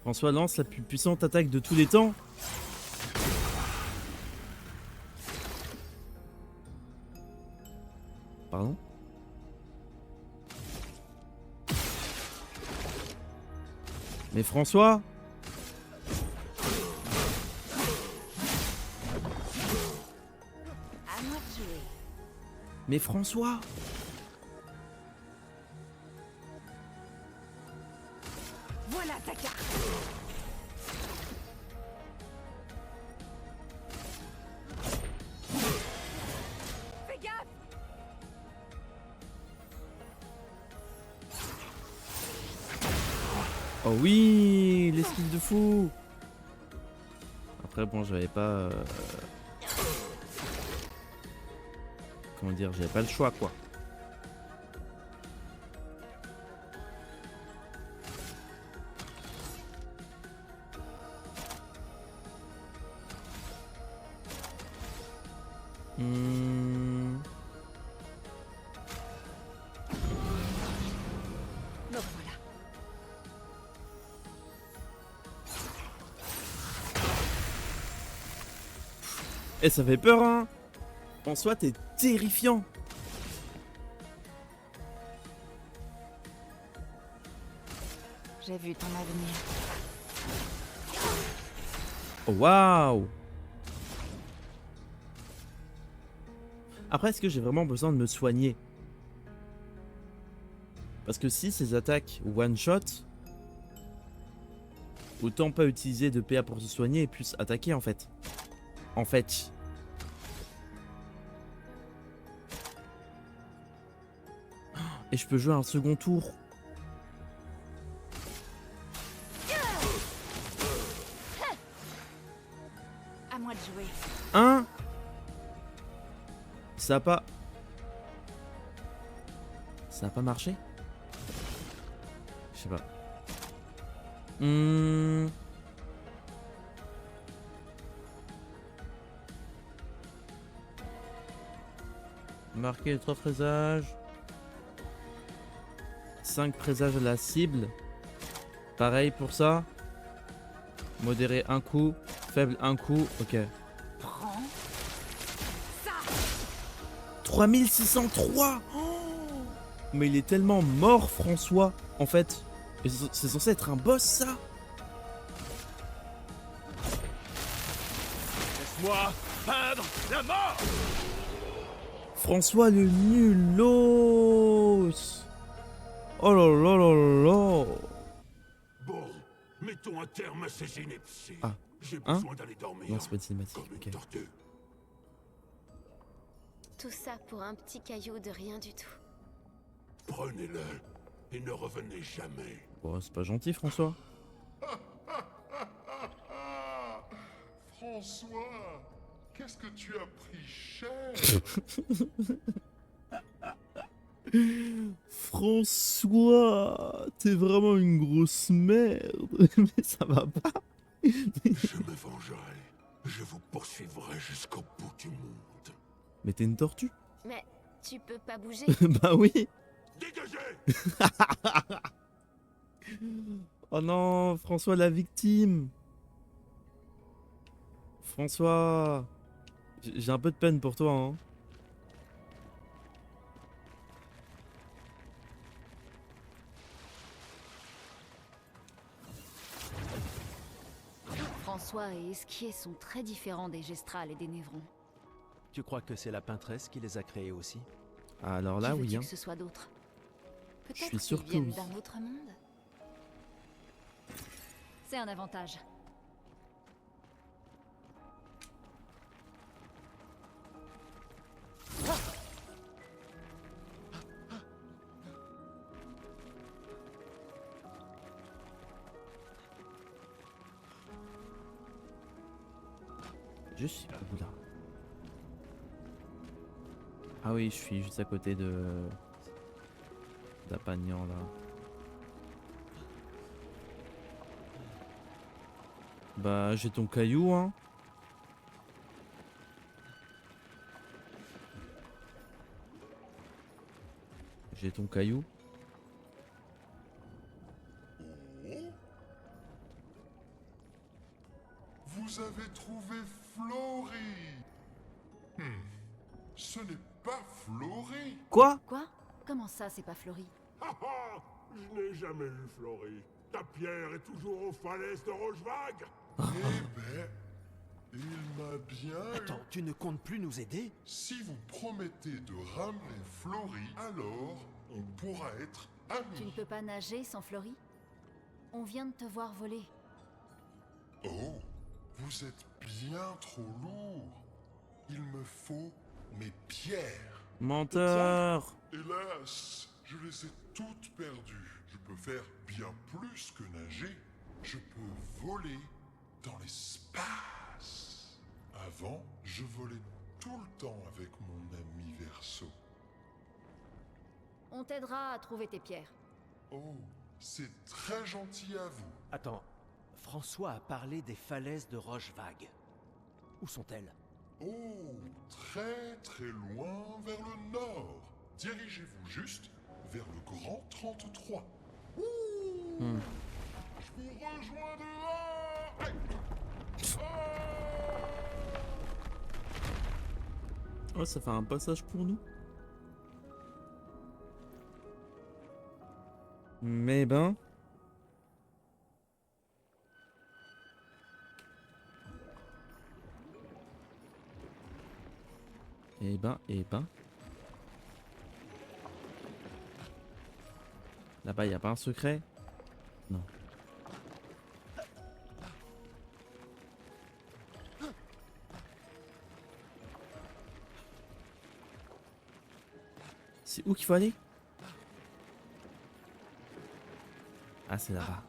François lance la plus puissante attaque de tous les temps. Pardon? Mais François? À moi de jouer. Mais François? Voilà ta carte. Fais gaffe. Oh oui, l'esquive de fou. Après bon, j'avais pas comment dire, j'avais pas le choix quoi. Donc voilà. Et ça fait peur hein. En soi, t'es terrifiant. J'ai vu ton avenir. Oh waouh. Après, est-ce que j'ai vraiment besoin de me soigner? Parce que si ces attaques one shot, autant pas utiliser de PA pour se soigner et plus attaquer en fait. Et je peux jouer un second tour. À moi de jouer. Hein? Ça a pas... Ça a pas marché? Je sais pas. Marquer les 3 présages. 5 présages à la cible. Pareil pour ça. Modéré un coup. Faible un coup. Ok. Prends ça. 3603 oh. Mais il est tellement mort François. En fait. Et c'est censé être un boss ça. Laisse-moi peindre la mort. François le nulos. Oh là là là là. Bon, mettons un terme à ces inepties. Ah. J'ai Hein? besoin d'aller dormir. Non, c'est pas une cinématique. Comme une Ok. tortue. Tout ça pour un petit caillou de rien du tout. Prenez-le et ne revenez jamais. Bon, c'est pas gentil François. François, qu'est-ce que tu as pris cher? François, t'es vraiment une grosse merde. Mais ça va pas. Je me vengerai. Je vous poursuivrai jusqu'au bout du monde. Mais t'es une tortue. Mais tu peux pas bouger. Bah oui. Dégagez! Oh non, François la victime. François, j'ai un peu de peine pour toi hein. François et Esquier sont très différents des Gestrals et des Névrons. Tu crois que c'est la peintresse qui les a créés aussi? Alors là Qui oui veux-tu hein. que ce soit d'autre? Je suis Peut-être sûr qu'ils que viennent oui. d'un autre monde. C'est un avantage. Je suis où là? Ah oui, je suis juste à côté de d'Apagnan là. Bah j'ai ton caillou hein. J'ai ton caillou. Vous avez trouvé Flory. Ce n'est pas Flory. Quoi? Quoi? Comment ça, c'est pas Flory? Ah ah! Je n'ai jamais vu Flory. Ta pierre est toujours aux falaises de Rochevague. Eh ben, il m'a bien eu. Attends, tu ne comptes plus nous aider? Si vous promettez de ramener Flory, alors on pourra être Tu ne amis. peux pas nager sans Flory? On vient de te voir voler. Oh, vous êtes bien trop lourd. Il me faut mes pierres. Menteur! Hélas, je les ai toutes perdues. Je peux faire bien plus que nager. Je peux voler dans l'espace. Avant, je volais tout le temps avec mon ami Verseau. On t'aidera à trouver tes pierres. Oh, c'est très gentil à vous. Attends, François a parlé des falaises de Rochevague. Où sont-elles? Oh, très très loin vers le nord. Dirigez-vous juste vers le Grand 33. Ouh, je vous rejoins dehors. Aïe. Oh, ça fait un passage pour nous. Mais ben... Eh ben... Là-bas, y a pas un secret? Non. C'est où qu'il faut aller? Ah, c'est là-bas.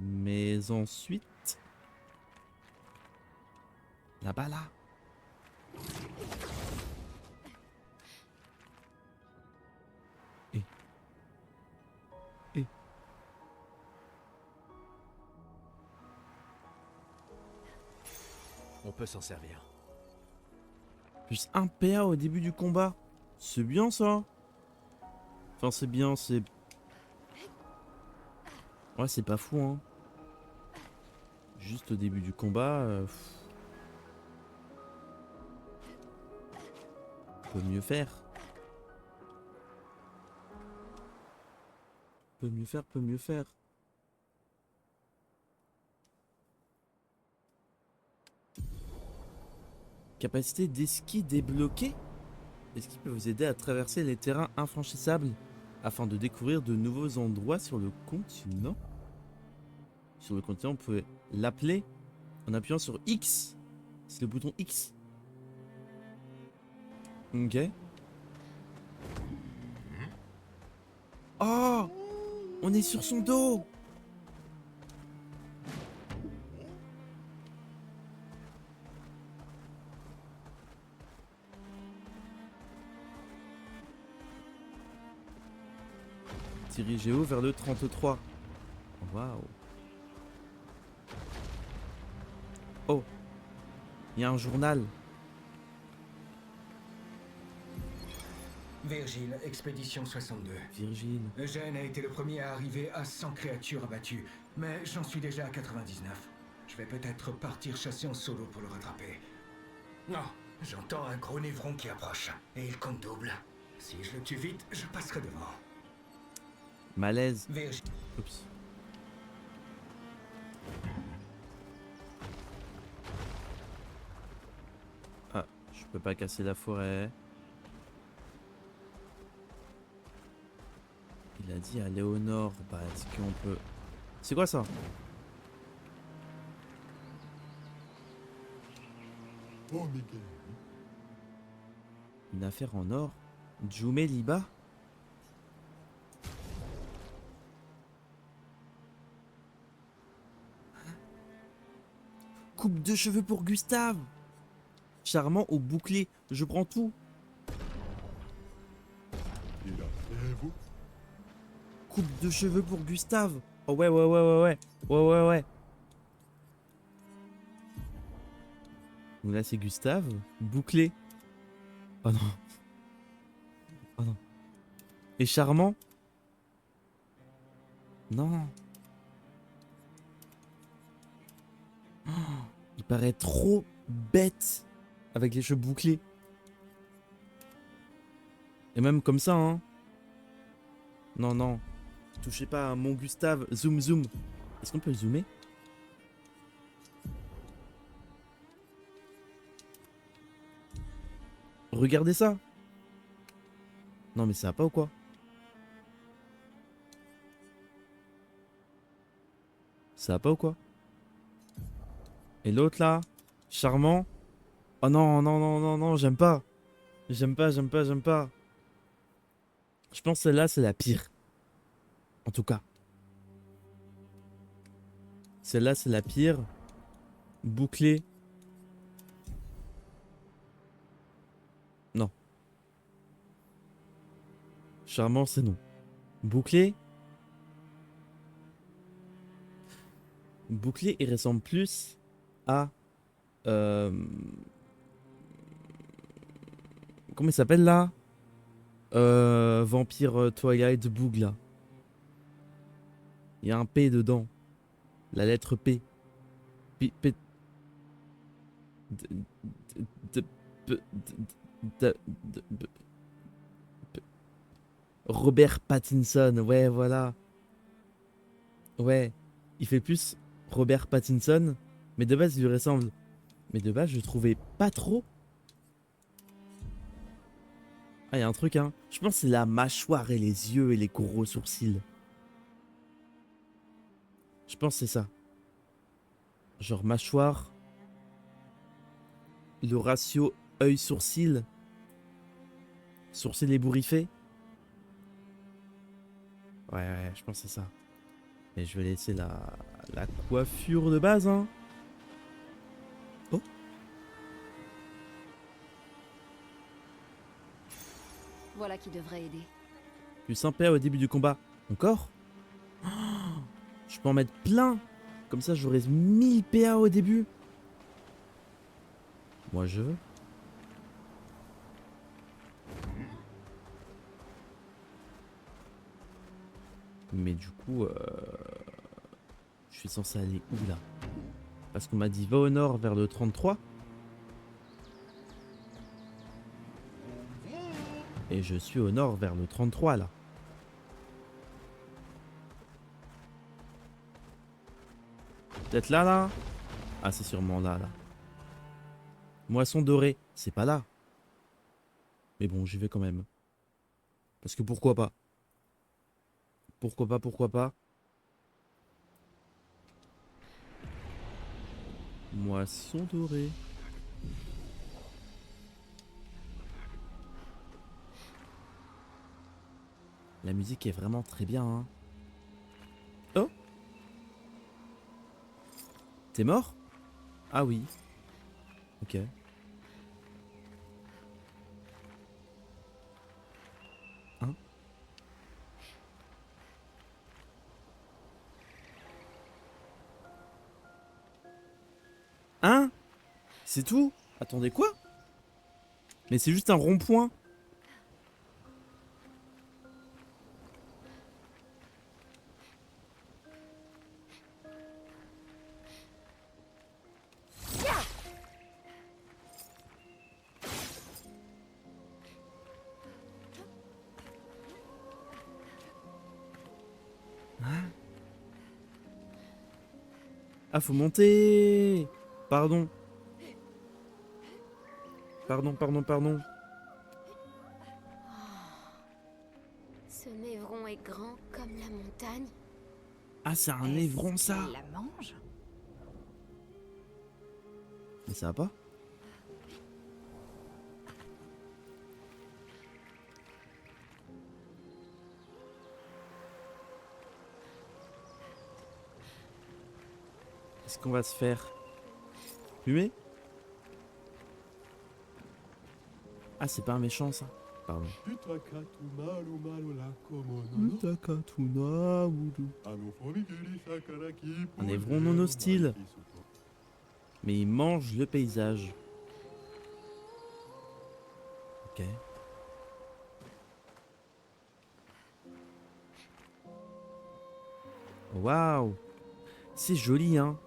Mais ensuite... Là-bas, là. Et... On peut s'en servir. Plus un PA au début du combat. C'est bien ça. Enfin, c'est bien, c'est... Ouais, c'est pas fou, hein. Juste au début du combat... Peut mieux faire. Peut mieux faire, peut mieux faire. Capacité d'esquis débloquée. L'esquis peut vous aider à traverser les terrains infranchissables afin de découvrir de nouveaux endroits sur le continent. Sur le continent, on peut l'appeler en appuyant sur X. C'est le bouton X. Ok. Oh! On est sur son dos! Dirigez-vous vers le 33. Waouh. Oh. Il y a un journal. Virgile, expédition 62. Virgile. Eugène a été le premier à arriver à 100 créatures abattues, mais j'en suis déjà à 99. Je vais peut-être partir chasser en solo pour le rattraper. Non, j'entends un gros névron qui approche, et il compte double. Si je le tue vite, je passerai devant. Malaise. Virgile. Oups. Ah, je peux pas casser la forêt. Il a dit aller au nord. Bah, est-ce qu'on peut... C'est quoi ça? Oh, Miguel. Une affaire en or? Jume Liba? Coupe de cheveux pour Gustave. Charmant au bouclier. Je prends tout. là. Et vous? Coupe de cheveux pour Gustave. Oh ouais, ouais, ouais, ouais, ouais. Ouais, ouais, ouais. Donc là, c'est Gustave. Bouclé. Oh non. Oh non. Et charmant? Non. Oh, il paraît trop bête avec les cheveux bouclés. Et même comme ça, hein. Non, non. Touchez pas à mon Gustave. Zoom, zoom. Est-ce qu'on peut le zoomer? Regardez ça. Non mais ça va pas ou quoi? Ça va pas ou quoi? Et l'autre là? Charmant? Oh non, non, non, non, non, j'aime pas. J'aime pas, j'aime pas, j'aime pas. Je pense que celle-là, c'est la pire. En tout cas. Celle-là, c'est la pire. Bouclée. Non. Charmant, c'est non. Bouclé. Bouclé, il ressemble plus à... Comment il s'appelle là? Vampire Twilight Boog là. Il y a un P dedans. La lettre P. P... P... Robert Pattinson, ouais, voilà. Ouais, il fait plus Robert Pattinson, mais de base il lui ressemble. Mais de base je trouvais pas trop. Ah, il y a un truc, hein. Je pense que c'est la mâchoire et les yeux et les gros sourcils. Je pense que c'est ça. Genre mâchoire. Le ratio œil-sourcil. Sourcil ébouriffé. Ouais, ouais, je pense que c'est ça. Et je vais laisser la coiffure de base, hein. Oh. Voilà qui devrait aider. Plus 100 PA au début du combat. Encore? Oh, je peux en mettre plein. Comme ça, j'aurai 1000 PA au début. Moi, je veux. Mais du coup, je suis censé aller où là? Parce qu'on m'a dit va au nord vers le 33. Et je suis au nord vers le 33 là. Peut-être là là? Ah c'est sûrement là là. Moisson dorée, c'est pas là. Mais bon, j'y vais quand même. Parce que pourquoi pas? Pourquoi pas, pourquoi pas? Moisson dorée. La musique est vraiment très bien, hein. Oh! T'es mort? Ah oui. Ok. Hein? Hein? C'est tout? Attendez, quoi? Mais c'est juste un rond-point. Ah, faut monter. Pardon. Pardon, pardon, pardon. Ce névron est grand comme la montagne. Ah, c'est un évron, ça. Elle la mange? Mais ça va pas? Qu'est-ce qu'on va se faire? Fumer? Ah, c'est pas un méchant, ça. Pardon. Un évron non hostile. Mais il mange le paysage. Ok. Waouh. C'est joli, hein.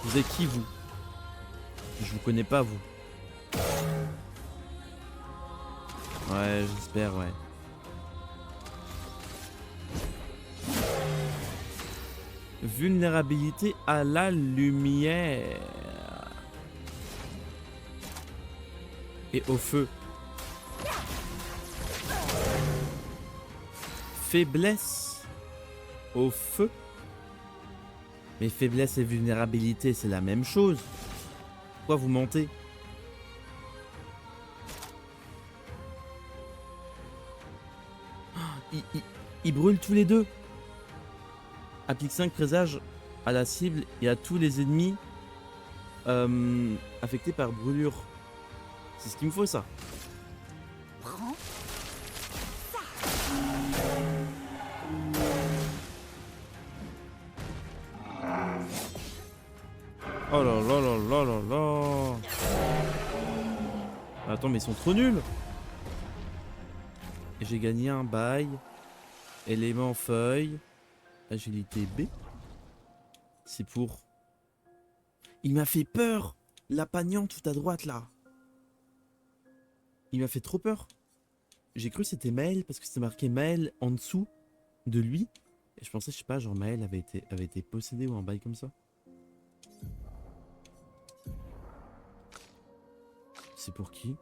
Vous êtes qui, vous? Je vous connais pas, vous. Ouais, j'espère, ouais. Vulnérabilité à la lumière. Et au feu. Faiblesse au feu. Mais faiblesse et vulnérabilité, c'est la même chose. Pourquoi vous mentez? Ils brûlent tous les deux. Applique 5 présage à la cible et à tous les ennemis affectés par brûlure. C'est ce qu'il me faut, ça. Prends. Oh là là là là là là. Attends, mais ils sont trop nuls. Et j'ai gagné un bail. Élément feuille. Agilité B. C'est pour... Il m'a fait peur. L'apagnant tout à droite, là. Il m'a fait trop peur. J'ai cru que c'était Maël, parce que c'était marqué Maël en dessous de lui. Et je pensais, je sais pas, genre Maël avait été possédé ou un bail comme ça. C'est pour qui?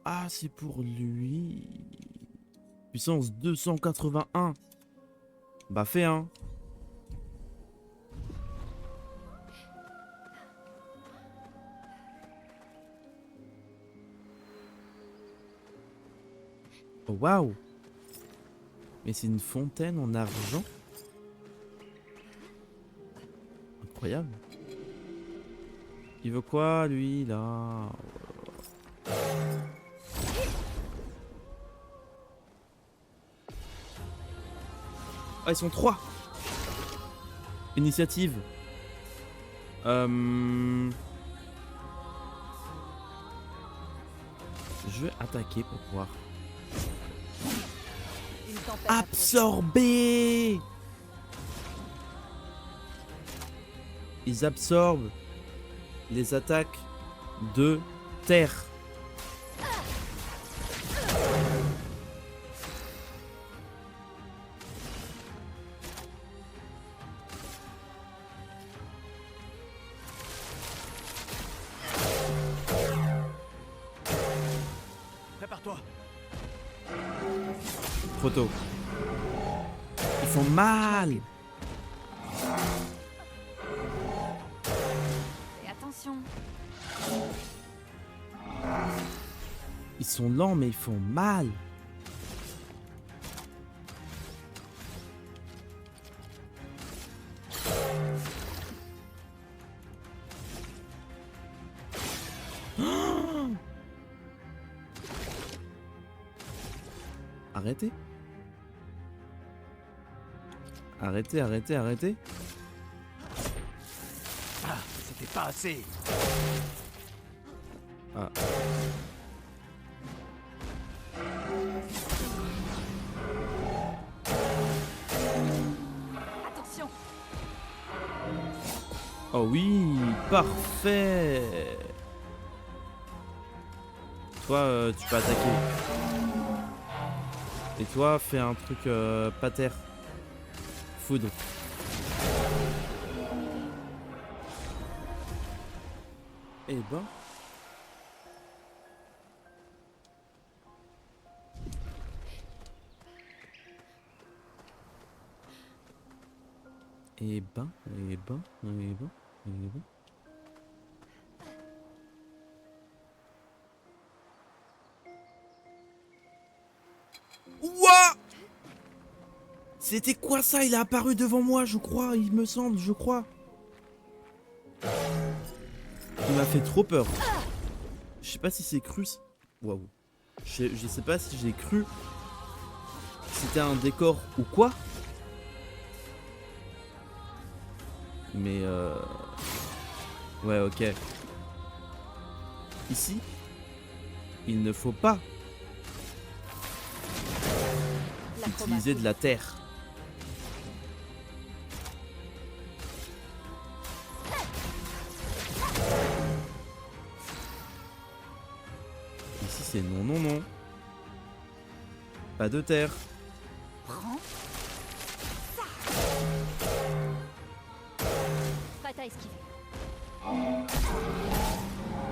Ah, c'est pour lui. Puissance 281. Bah fait, hein. Oh, waouh. Mais c'est une fontaine en argent. Incroyable. Il veut quoi, lui, là? Ah, ils sont 3. Initiative. Je vais attaquer pour pouvoir absorber. Ils absorbent les attaques de terre. Prépare-toi. Trop tôt. Ils font mal. Fais attention. Ils sont lents mais ils font mal. Arrêtez. Arrêtez, arrêtez, arrêtez. Ah, c'était pas assez. Ah. Attention. Oh oui, parfait. Toi, tu peux attaquer. Et toi, fais un truc pater. Foudre. Eh ben. Et ben, et ben, et ben, et ben. Ouah! C'était quoi ça? Il a apparu devant moi, je crois, il me semble, je crois. Il m'a fait trop peur. Je sais pas si c'est cru. Waouh. Je sais pas si j'ai cru que c'était un décor ou quoi. Mais ouais, ok. Ici, il ne faut pas utiliser de la terre. Ici, c'est non, non, non. Pas de terre. Prends. Prête à esquiver.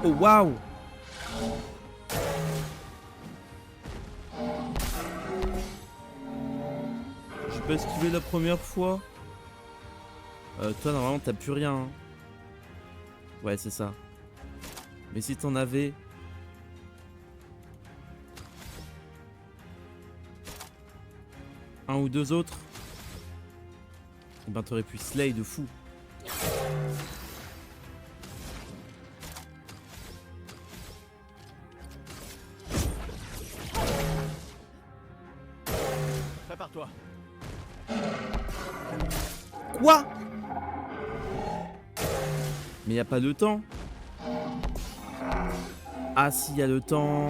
Oh waouh! J'ai pas esquivé la première fois. Toi normalement t'as plus rien. Hein. Ouais c'est ça. Mais si t'en avais. Un ou deux autres. Eh ben t'aurais pu slay de fou. Prépare-toi. Quoi? Mais y a pas de temps. Ah si, y a le temps.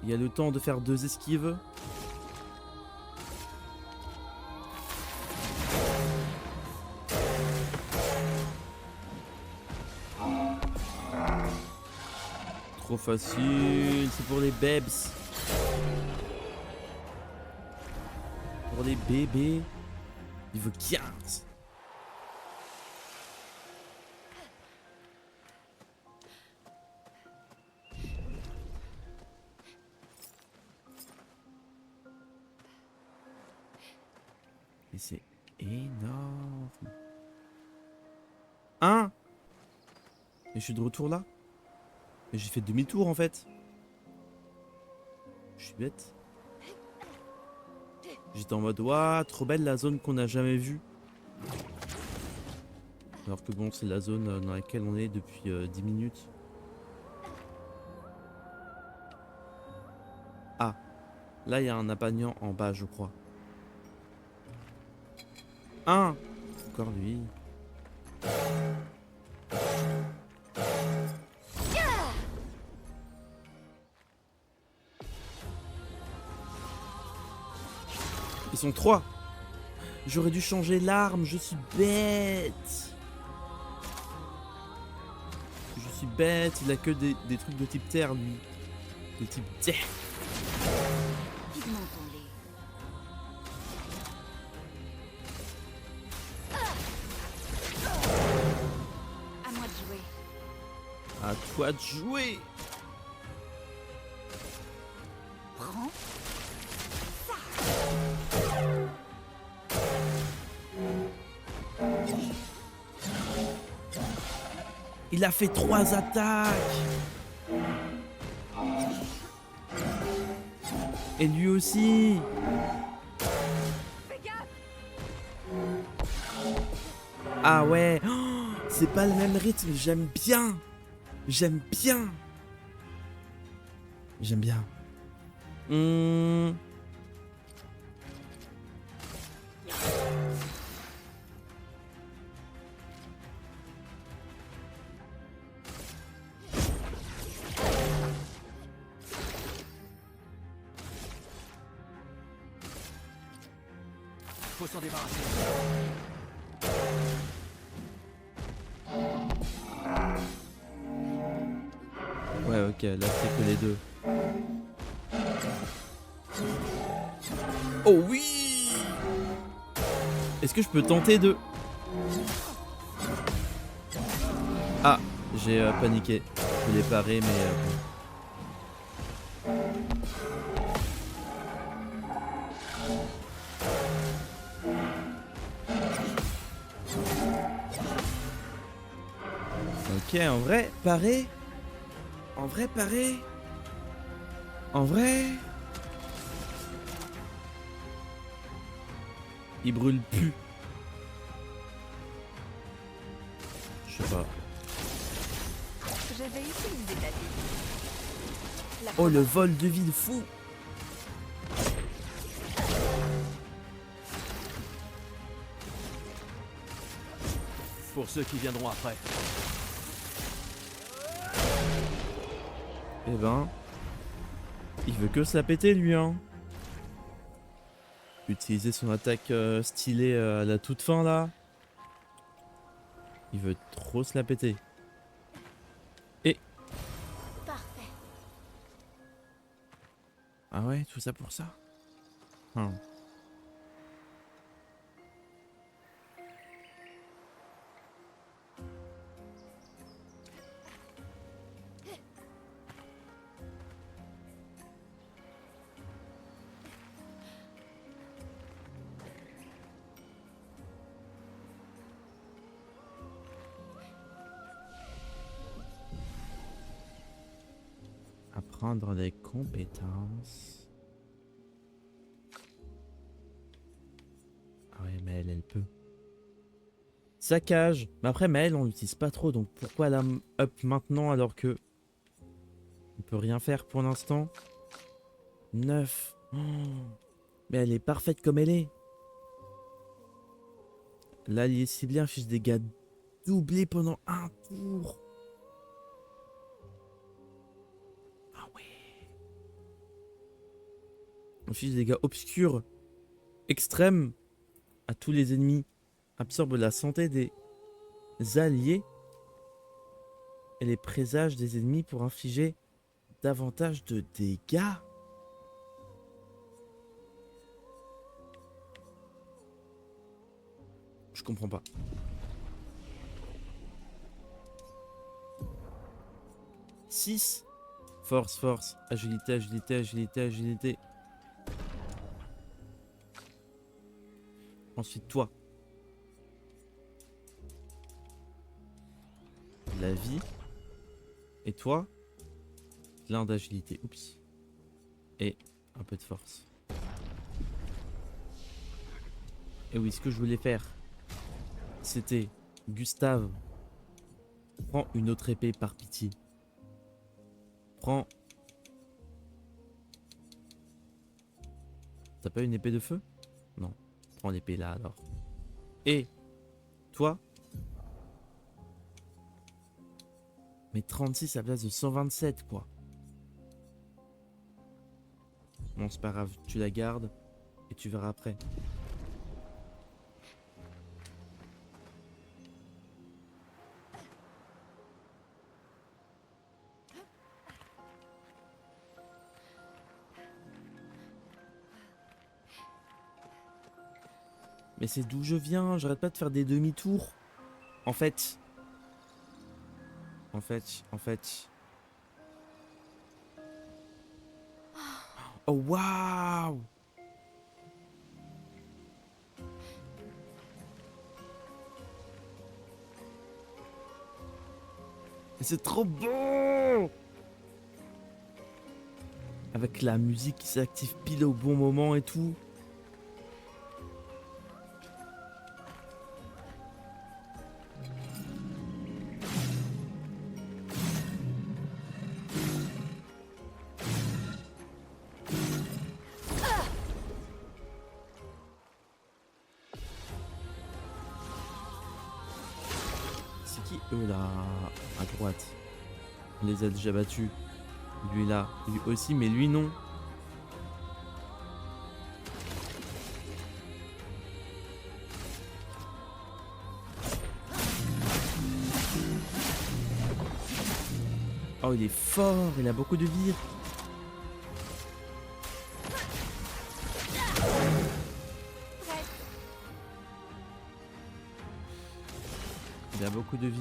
Il y a le temps de faire 2 esquives. Trop facile, c'est pour les bebs. Pour les bébés. Niveau 15. Et c'est énorme. Hein? Et je suis de retour là? Mais j'ai fait demi-tour en fait. Je suis bête. J'étais en mode ouah, trop belle la zone qu'on n'a jamais vue. Alors que bon, c'est la zone dans laquelle on est depuis 10 minutes. Ah, là il y a un apagnant en bas, je crois. Encore lui. Ils sont 3. J'aurais dû changer l'arme, je suis bête. Je suis bête, il a que des trucs de type terre lui. De type terre. Pigmentons-les. À moi de jouer. À toi de jouer. Prends. Il a fait 3 attaques. Et lui aussi. Ah ouais. Oh, c'est pas le même rythme. J'aime bien. J'aime bien. J'aime bien. Faut s'en débarrasser. Ouais, ok, là c'est que les deux. Oh oui! Est-ce que je peux tenter de... Ah, j'ai paniqué. Je l'ai paré, mais... Ok, en vrai, parer. En vrai, parer. En vrai. Il brûle plus. Je sais pas. J'avais utilisé ta vie. Oh, le vol de vie de fou. Pour ceux qui viendront après. Eh ben, il veut que se la péter lui, hein. Utiliser son attaque stylée à la toute fin là. Il veut trop se la péter. Et... Parfait. Ah ouais, tout ça pour ça. Apprendre des compétences. Ah ouais, mais elle peut. Saccage. Mais après, Maëlle, on l'utilise pas trop, donc pourquoi la up maintenant alors que on peut rien faire pour l'instant. 9. Oh. Mais elle est parfaite comme elle est. L'allié ciblé inflige des dégâts doublés pendant un tour. Ah ouais. Inflige des dégâts obscurs extrêmes à tous les ennemis. Absorbe la santé des alliés et les présages des ennemis pour infliger davantage de dégâts. Je comprends pas. « 6. Force, force, agilité, agilité, agilité, agilité. » Ensuite, toi. La vie. Et toi, l'un d'agilité. Oups. Et un peu de force. Et oui, ce que je voulais faire, c'était Gustave. Prends une autre épée par pitié. Prends. T'as pas une épée de feu? Non. Prends l'épée là alors. Et toi. Mais 36 à la place de 127 quoi. Bon c'est pas grave, tu la gardes et tu verras après. Mais c'est d'où je viens, j'arrête pas de faire des demi-tours. En fait. Oh waouh! C'est trop beau! Avec la musique qui s'active pile au bon moment et tout. C'est qui eux là à droite? On les a déjà battus. Lui là, lui aussi, mais lui non. Oh il est fort, il a beaucoup de vie. Il a beaucoup de vie.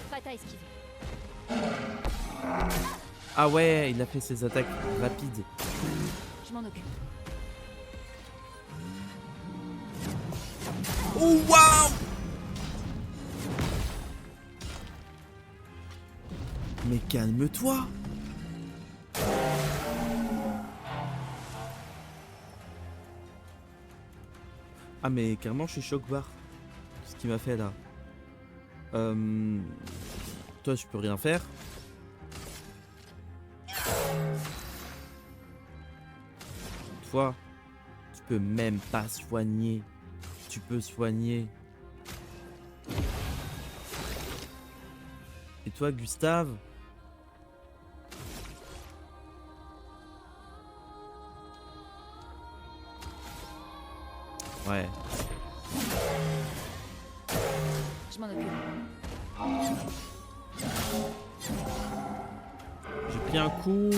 Prête à esquiver. Ah ouais, il a fait ses attaques rapides. Je m'en occupe. Oh waouh! Mais calme-toi! Ah mais carrément je suis choc-barre. Ce qu'il m'a fait là. Toi je peux rien faire. Toi, tu peux même pas soigner. Tu peux soigner. Et toi Gustave? Ouais. Je m'en occupe. J'ai pris un coup.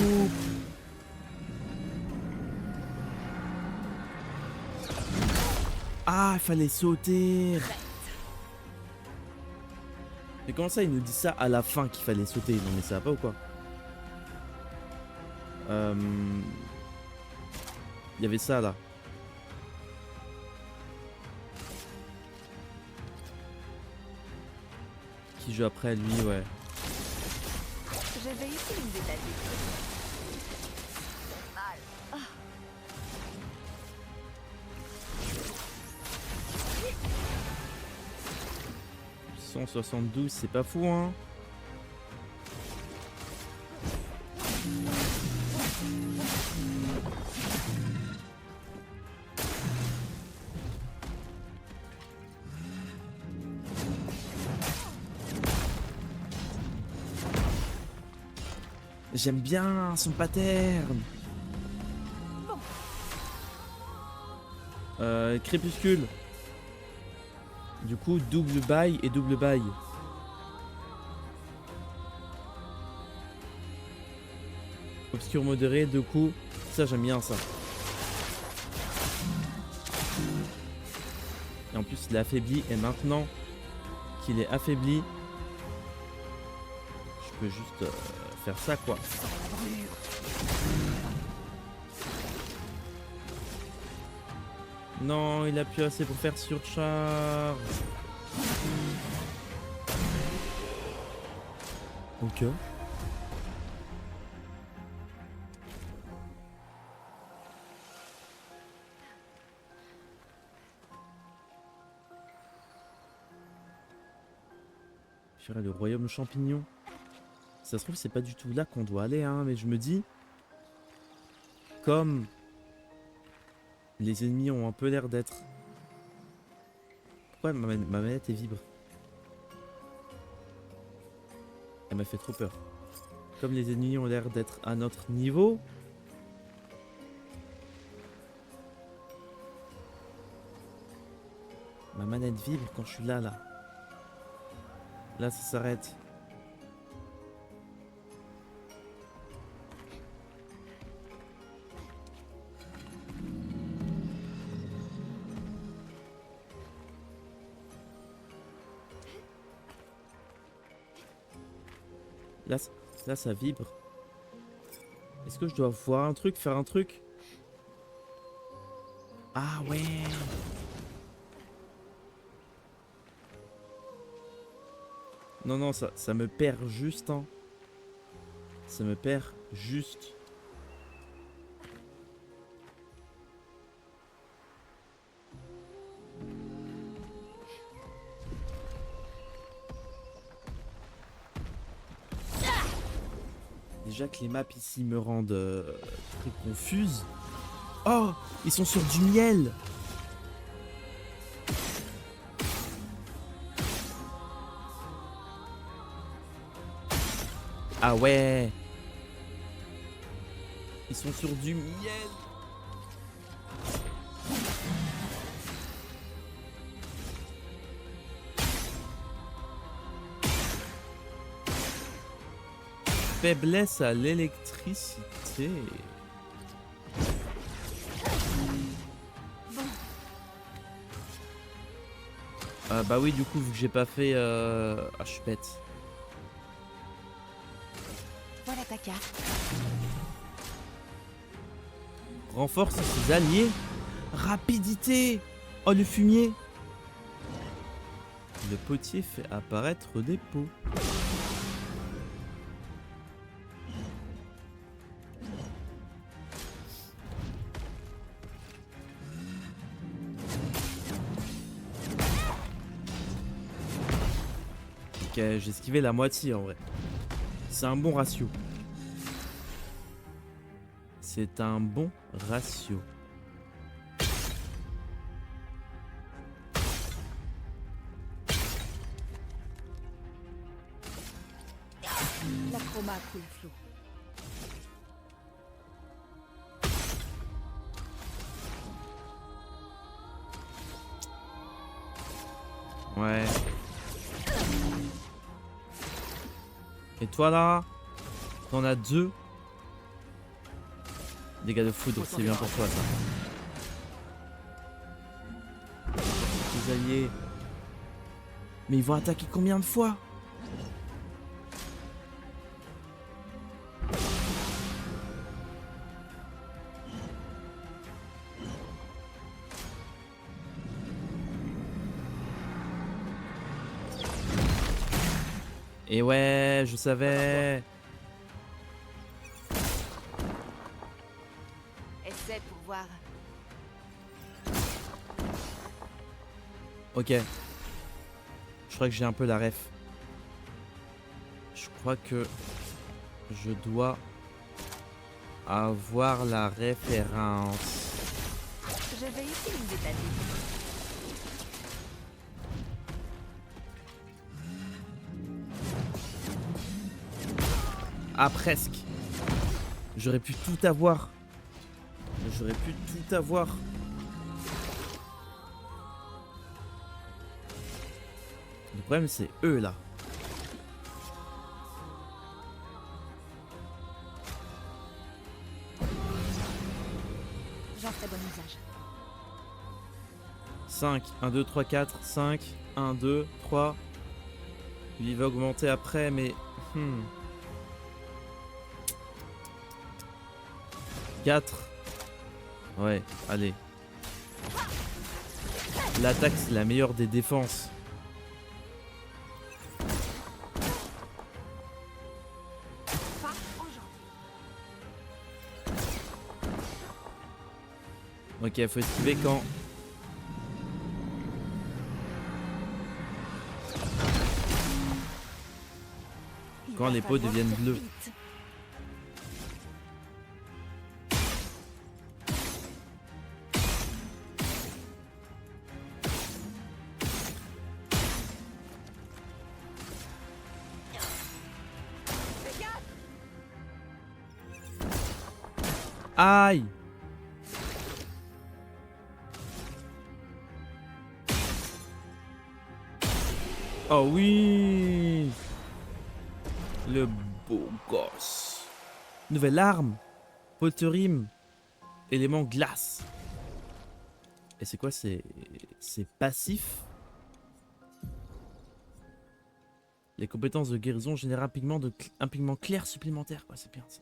Ah, il fallait sauter. Mais comment ça, il nous dit ça à la fin qu'il fallait sauter? Non mais ça va pas ou quoi? Il y avait ça là. Qui joue après lui, ouais. J'avais utilisé ta vie. Mal. Ah. 172, c'est pas fou, hein. J'aime bien son pattern. Crépuscule. Du coup, double bail et double bail. Obscur modéré, deux coups. Ça, j'aime bien ça. Et en plus, il est affaibli. Et maintenant qu'il est affaibli, je peux juste faire ça, quoi. Non, il a plus assez pour faire surcharge. Ok. Purée, le royaume champignon. Ça se trouve, c'est pas du tout là qu'on doit aller, hein, mais je me dis... Comme... Les ennemis ont un peu l'air d'être... Pourquoi ma manette elle vibre? Elle m'a fait trop peur. Comme les ennemis ont l'air d'être à notre niveau... Ma manette vibre quand je suis là, là. Là, ça s'arrête. Là, ça vibre. Est-ce que je dois voir un truc, faire un truc? Ah ouais. Non, non, ça me perd juste, hein. Ça me perd juste. Déjà que les maps ici me rendent très confuse. Oh, ils sont sur du miel. Ah ouais. Ils sont sur du miel. Faiblesse à l'électricité. Bah oui, du coup, vu que j'ai pas fait... Ah, je suis bête. Voilà ta carte. Renforce ses alliés. Rapidité. Oh, le fumier. Le potier fait apparaître des pots. Ok, j'ai esquivé la moitié en vrai. C'est un bon ratio. C'est un bon ratio. La chroma coule flou. Ouais. Et toi là, t'en as 2. Dégâts de foudre, c'est bien pour toi ça. Les alliés. Mais ils vont attaquer combien de fois? Et ouais, je savais. Essaie pour voir. Ok. Je crois que j'ai un peu la ref. Je crois que je dois avoir la référence. Je vais utiliser ta vie. Ah, presque. J'aurais pu tout avoir. J'aurais pu tout avoir. Le problème, c'est eux, là. J'en ferai bon usage. 5, 1, 2, 3, 4, 5, 1, 2, 3. Il va augmenter après, mais... 4. Ouais, allez. L'attaque, c'est la meilleure des défenses. Ok, faut esquiver quand les pots deviennent bleus. Aïe! Oh oui! Le beau gosse. Nouvelle arme. Polterim. Élément glace. Et c'est quoi? C'est passif. Les compétences de guérison génèrent un pigment clair supplémentaire. Ouais, c'est bien ça.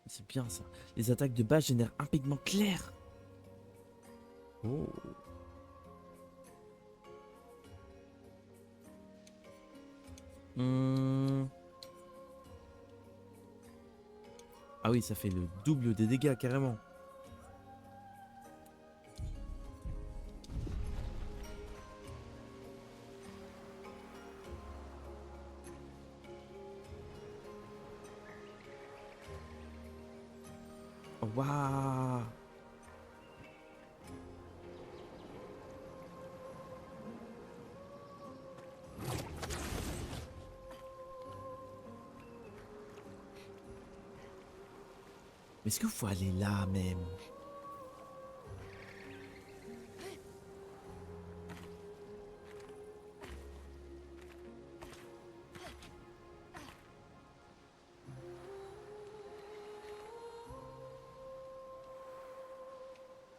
C'est bien ça. Les attaques de base génèrent un pigment clair. Oh. Ah oui, ça fait le double des dégâts carrément. Waouh. Est-ce qu'il faut aller là même?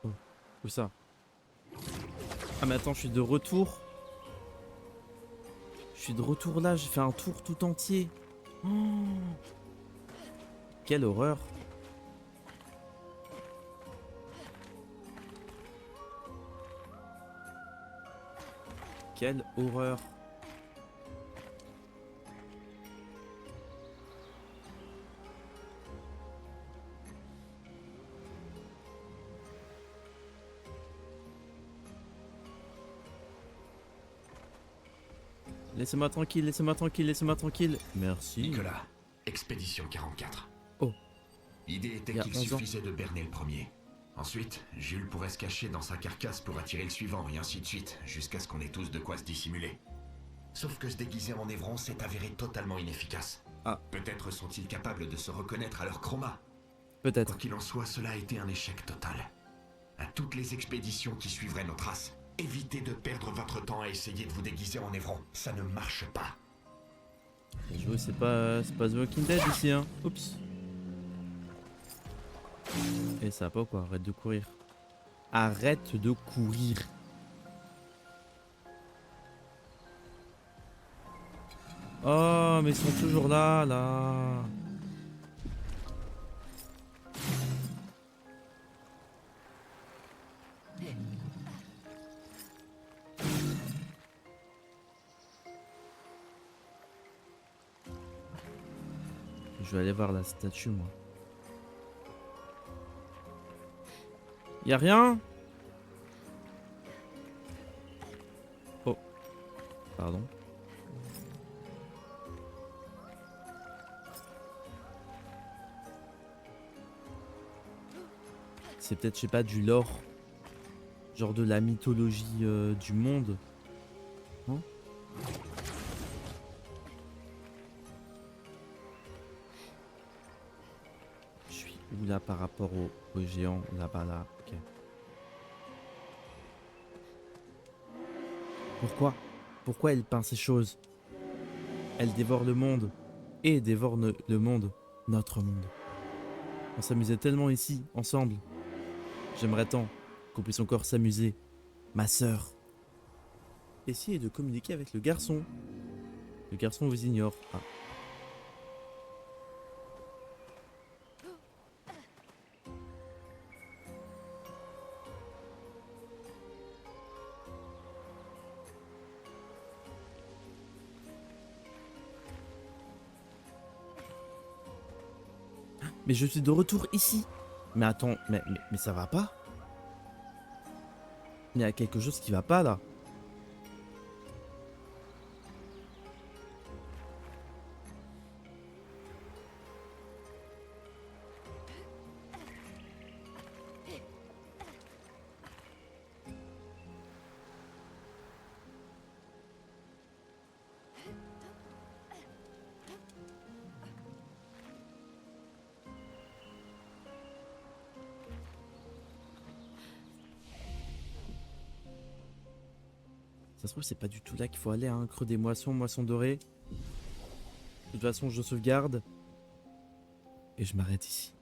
Oh, où ça? Ah mais attends, je suis de retour. Je suis de retour là, j'ai fait un tour tout entier. Oh, quelle horreur. Quelle horreur. Laissez-moi tranquille, laissez-moi tranquille, laissez-moi tranquille. Merci. Nicolas, expédition 44. Oh. L'idée était qu'il suffisait de berner le premier. Ensuite, Jules pourrait se cacher dans sa carcasse pour attirer le suivant, et ainsi de suite, jusqu'à ce qu'on ait tous de quoi se dissimuler. Sauf que se déguiser en Évron s'est avéré totalement inefficace. Ah. Peut-être sont-ils capables de se reconnaître à leur chroma. Peut-être. Quoi qu'il en soit, cela a été un échec total. À toutes les expéditions qui suivraient nos traces, évitez de perdre votre temps à essayer de vous déguiser en Évron. Ça ne marche pas. Je vois, c'est pas The Walking Dead ici, hein. Oups. Et ça va pas quoi, arrête de courir. Arrête de courir. Oh, mais ils sont toujours là, là. Je vais aller voir la statue, moi. Y'a rien? Oh. Pardon. C'est peut-être, je sais pas, du lore. Genre de la mythologie du monde. Hein? Je suis où là par rapport au géant là-bas là? Ok. Pourquoi elle peint ces choses? Elle dévore le monde. Et dévore le monde. Notre monde. On s'amusait tellement ici, ensemble. J'aimerais tant qu'on puisse encore s'amuser. Ma sœur. Essayez de communiquer avec le garçon. Le garçon vous ignore. Ah. Mais je suis de retour ici. Mais attends, mais ça va pas? Il y a quelque chose qui va pas là. Ça se trouve, c'est pas du tout là qu'il faut aller, hein. Creux des moissons, moissons dorées. De toute façon, je sauvegarde. Et je m'arrête ici.